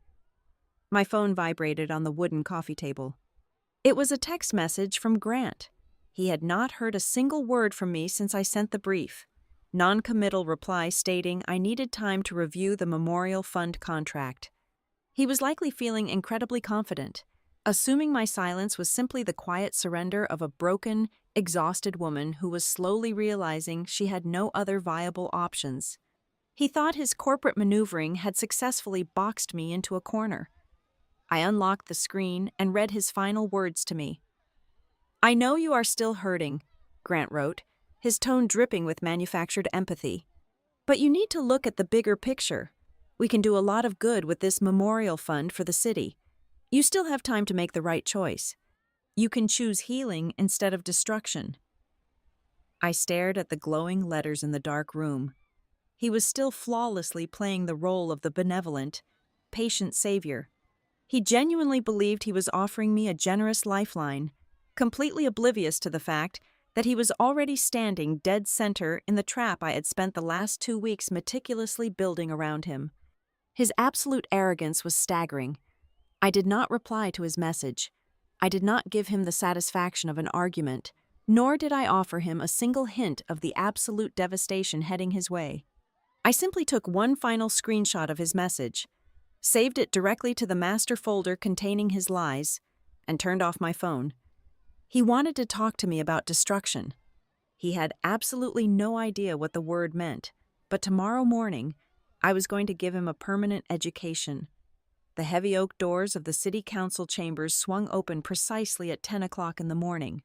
My phone vibrated on the wooden coffee table. It was a text message from Grant. He had not heard a single word from me since I sent the brief. Non-committal reply stating I needed time to review the Memorial Fund contract. He was likely feeling incredibly confident, assuming my silence was simply the quiet surrender of a broken, exhausted woman who was slowly realizing she had no other viable options. He thought his corporate maneuvering had successfully boxed me into a corner. I unlocked the screen and read his final words to me. "I know you are still hurting," Grant wrote, his tone dripping with manufactured empathy. "But you need to look at the bigger picture. We can do a lot of good with this memorial fund for the city. You still have time to make the right choice. You can choose healing instead of destruction." I stared at the glowing letters in the dark room. He was still flawlessly playing the role of the benevolent, patient savior. He genuinely believed he was offering me a generous lifeline, completely oblivious to the fact that he was already standing dead center in the trap I had spent the last 2 weeks meticulously building around him. His absolute arrogance was staggering. I did not reply to his message. I did not give him the satisfaction of an argument, nor did I offer him a single hint of the absolute devastation heading his way. I simply took one final screenshot of his message, saved it directly to the master folder containing his lies, and turned off my phone. He wanted to talk to me about destruction. He had absolutely no idea what the word meant, but tomorrow morning, I was going to give him a permanent education. The heavy oak doors of the city council chambers swung open precisely at 10 o'clock in the morning.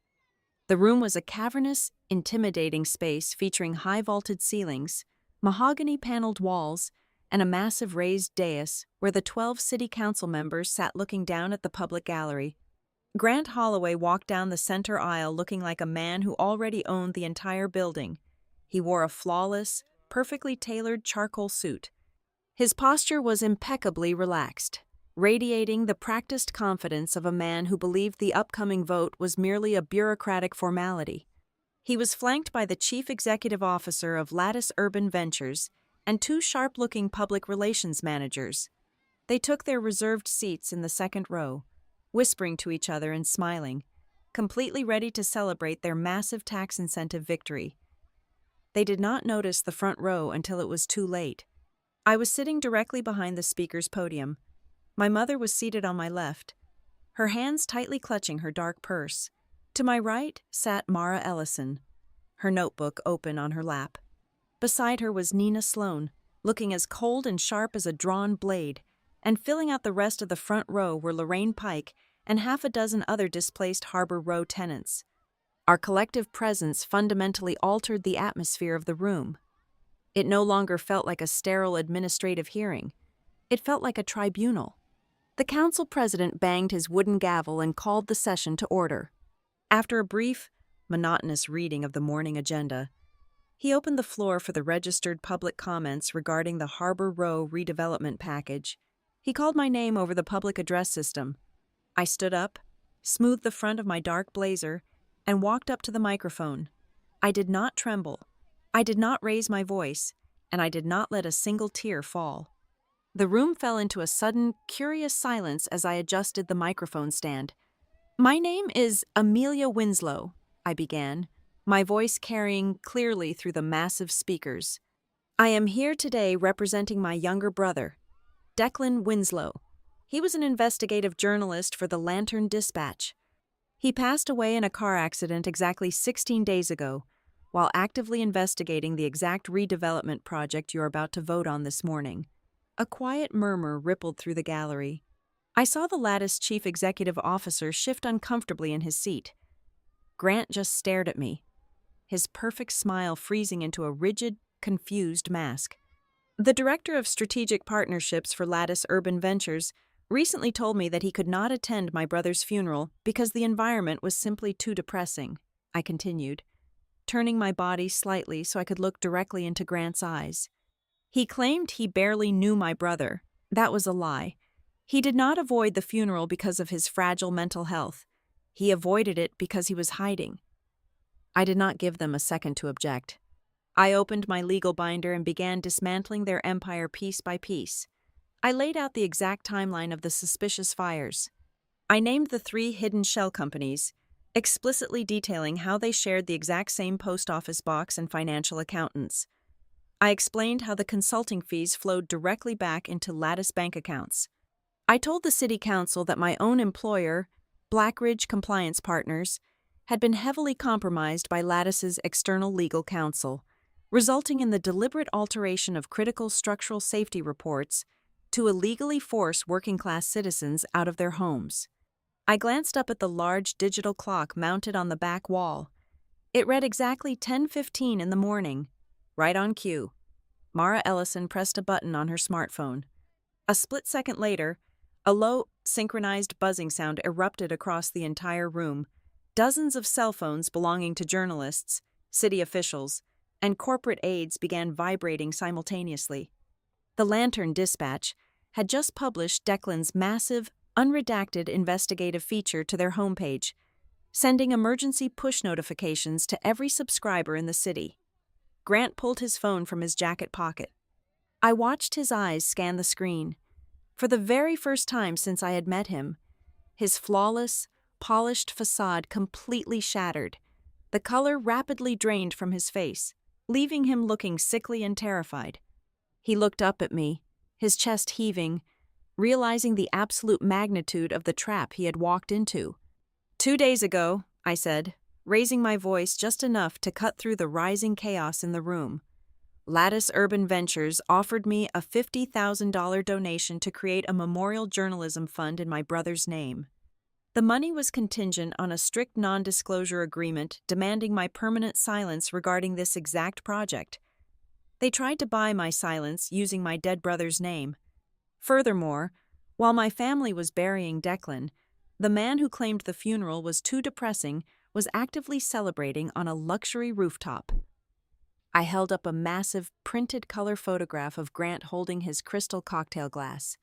The room was a cavernous, intimidating space featuring high-vaulted ceilings, mahogany-paneled walls, and a massive raised dais where the 12 city council members sat looking down at the public gallery. Grant Holloway walked down the center aisle looking like a man who already owned the entire building. He wore a flawless, perfectly tailored charcoal suit. His posture was impeccably relaxed, radiating the practiced confidence of a man who believed the upcoming vote was merely a bureaucratic formality. He was flanked by the chief executive officer of Lattice Urban Ventures and 2 sharp-looking public relations managers. They took their reserved seats in the second row, whispering to each other and smiling, completely ready to celebrate their massive tax incentive victory. They did not notice the front row until it was too late. I was sitting directly behind the speaker's podium. My mother was seated on my left, her hands tightly clutching her dark purse. To my right sat Mara Ellison, her notebook open on her lap. Beside her was Nina Sloan, looking as cold and sharp as a drawn blade, and filling out the rest of the front row were Lorraine Pike and half a dozen other displaced Harbor Row tenants. Our collective presence fundamentally altered the atmosphere of the room. It no longer felt like a sterile administrative hearing. It felt like a tribunal. The council president banged his wooden gavel and called the session to order. After a brief, monotonous reading of the morning agenda, he opened the floor for the registered public comments regarding the Harbor Row redevelopment package. He called my name over the public address system. I stood up, smoothed the front of my dark blazer, and walked up to the microphone. I did not tremble. I did not raise my voice, and I did not let a single tear fall. The room fell into a sudden, curious silence as I adjusted the microphone stand. "My name is Amelia Winslow," I began, my voice carrying clearly through the massive speakers. I am here today representing my younger brother, Declan Winslow. He was an investigative journalist for the Lantern Dispatch. He passed away in a car accident exactly 16 days ago, while actively investigating the exact redevelopment project you're about to vote on this morning. A quiet murmur rippled through the gallery. I saw the Lattice chief executive officer shift uncomfortably in his seat. Grant just stared at me, his perfect smile freezing into a rigid, confused mask. The director of strategic partnerships for Lattice Urban Ventures recently told me that he could not attend my brother's funeral because the environment was simply too depressing, I continued, turning my body slightly so I could look directly into Grant's eyes. He claimed he barely knew my brother. That was a lie. He did not avoid the funeral because of his fragile mental health. He avoided it because he was hiding. I did not give them a second to object. I opened my legal binder and began dismantling their empire piece by piece. I laid out the exact timeline of the suspicious fires. I named the 3 hidden shell companies, explicitly detailing how they shared the exact same post office box and financial accountants. I explained how the consulting fees flowed directly back into Lattice bank accounts. I told the city council that my own employer, Blackridge Compliance Partners, had been heavily compromised by Lattice's external legal counsel, resulting in the deliberate alteration of critical structural safety reports to illegally force working-class citizens out of their homes. I glanced up at the large digital clock mounted on the back wall. It read exactly 10:15 in the morning, right on cue. Mara Ellison pressed a button on her smartphone. A split second later, a low, synchronized buzzing sound erupted across the entire room. Dozens of cell phones belonging to journalists, city officials, and corporate aides began vibrating simultaneously. The Lantern Dispatch had just published Declan's massive, unredacted investigative feature to their homepage, sending emergency push notifications to every subscriber in the city. Grant pulled his phone from his jacket pocket. I watched his eyes scan the screen. For the very first time since I had met him, his flawless, polished facade completely shattered. The color rapidly drained from his face, leaving him looking sickly and terrified. He looked up at me, his chest heaving, realizing the absolute magnitude of the trap he had walked into. 2 days ago, I said, raising my voice just enough to cut through the rising chaos in the room, Lattice Urban Ventures offered me a $50,000 donation to create a memorial journalism fund in my brother's name. The money was contingent on a strict non-disclosure agreement demanding my permanent silence regarding this exact project. They tried to buy my silence using my dead brother's name. Furthermore, while my family was burying Declan, the man who claimed the funeral was too depressing was actively celebrating on a luxury rooftop. I held up a massive, printed color photograph of Grant holding his crystal cocktail glass,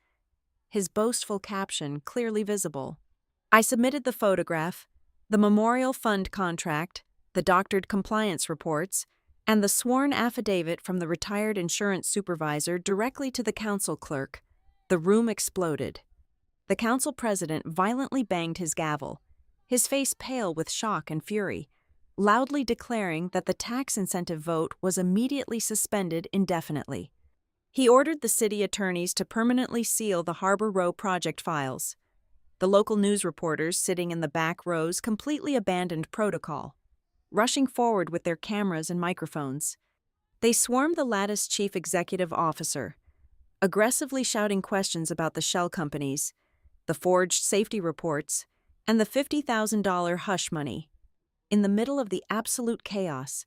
his boastful caption clearly visible. I submitted the photograph, the memorial fund contract, the doctored compliance reports, and the sworn affidavit from the retired insurance supervisor directly to the council clerk. The room exploded. The council president violently banged his gavel, his face pale with shock and fury, loudly declaring that the tax incentive vote was immediately suspended indefinitely. He ordered the city attorneys to permanently seal the Harbor Row project files. The local news reporters sitting in the back rows completely abandoned protocol, rushing forward with their cameras and microphones. They swarmed the Lattice chief executive officer, aggressively shouting questions about the shell companies, the forged safety reports, and the $50,000 hush money. In the middle of the absolute chaos,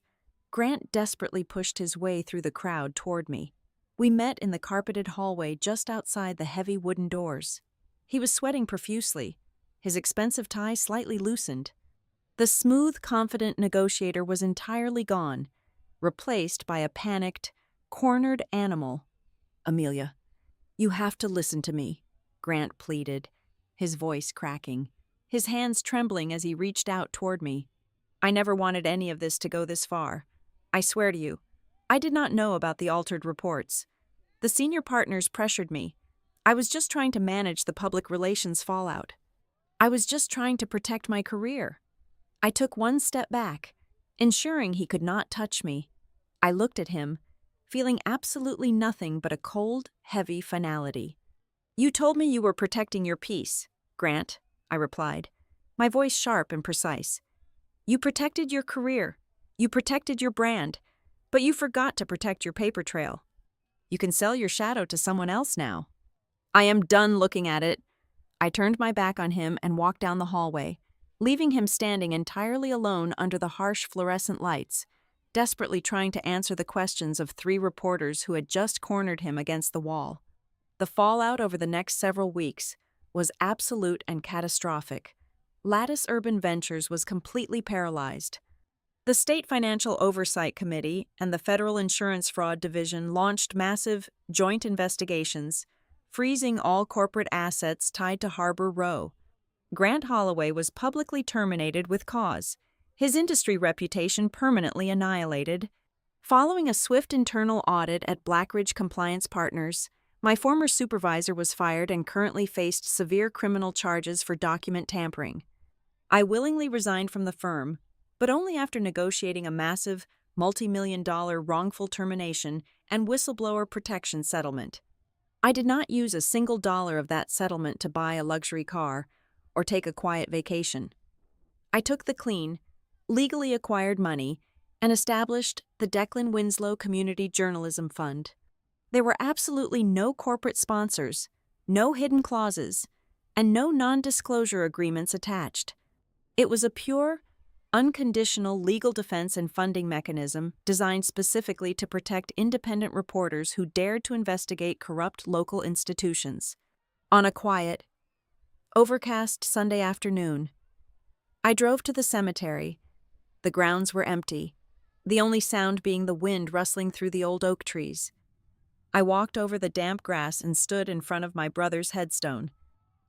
Grant desperately pushed his way through the crowd toward me. We met in the carpeted hallway just outside the heavy wooden doors. He was sweating profusely, his expensive tie slightly loosened. The smooth, confident negotiator was entirely gone, replaced by a panicked, cornered animal. "Amelia, you have to listen to me," Grant pleaded, his voice cracking, his hands trembling as he reached out toward me. I never wanted any of this to go this far. I swear to you, I did not know about the altered reports. The senior partners pressured me. I was just trying to manage the public relations fallout. I was just trying to protect my career. I took one step back, ensuring he could not touch me. I looked at him, feeling absolutely nothing but a cold, heavy finality. "You told me you were protecting your peace, Grant," I replied, my voice sharp and precise. "You protected your career. You protected your brand. But you forgot to protect your paper trail. You can sell your shadow to someone else now." "I am done looking at it." I turned my back on him and walked down the hallway, leaving him standing entirely alone under the harsh fluorescent lights, desperately trying to answer the questions of 3 reporters who had just cornered him against the wall. The fallout over the next several weeks was absolute and catastrophic. Lattice Urban Ventures was completely paralyzed. The State Financial Oversight Committee and the Federal Insurance Fraud Division launched massive joint investigations, freezing all corporate assets tied to Harbor Row. Grant Holloway was publicly terminated with cause, his industry reputation permanently annihilated. Following a swift internal audit at Blackridge Compliance Partners, my former supervisor was fired and currently faced severe criminal charges for document tampering. I willingly resigned from the firm, but only after negotiating a massive, multi-million-dollar wrongful termination and whistleblower protection settlement. I did not use a single dollar of that settlement to buy a luxury car or take a quiet vacation. I took the clean, legally acquired money and established the Declan Winslow Community Journalism Fund. There were absolutely no corporate sponsors, no hidden clauses, and no non-disclosure agreements attached. It was a pure, unconditional legal defense and funding mechanism designed specifically to protect independent reporters who dared to investigate corrupt local institutions. On a quiet, overcast Sunday afternoon, I drove to the cemetery. The grounds were empty, the only sound being the wind rustling through the old oak trees. I walked over the damp grass and stood in front of my brother's headstone.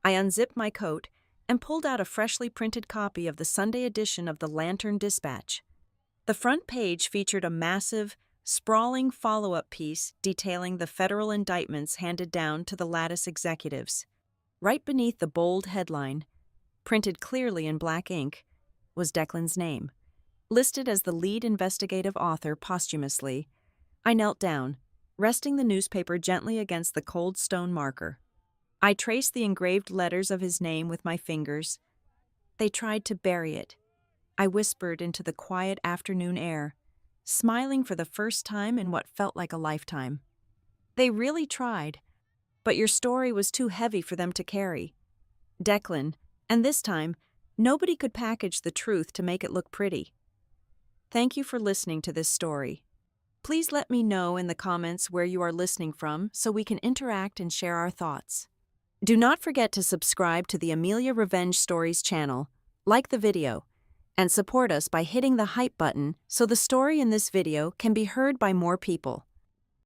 I unzipped my coat and pulled out a freshly printed copy of the Sunday edition of the Lantern Dispatch. The front page featured a massive, sprawling follow-up piece detailing the federal indictments handed down to the Lattice executives. Right beneath the bold headline, printed clearly in black ink, was Declan's name. Listed as the lead investigative author posthumously, I knelt down, resting the newspaper gently against the cold stone marker. I traced the engraved letters of his name with my fingers. They tried to bury it. I whispered into the quiet afternoon air, smiling for the first time in what felt like a lifetime. They really tried, but your story was too heavy for them to carry. Declan, and this time, nobody could package the truth to make it look pretty. Thank you for listening to this story. Please let me know in the comments where you are listening from so we can interact and share our thoughts. Do not forget to subscribe to the Amelia Revenge Stories channel, like the video, and support us by hitting the hype button so the story in this video can be heard by more people.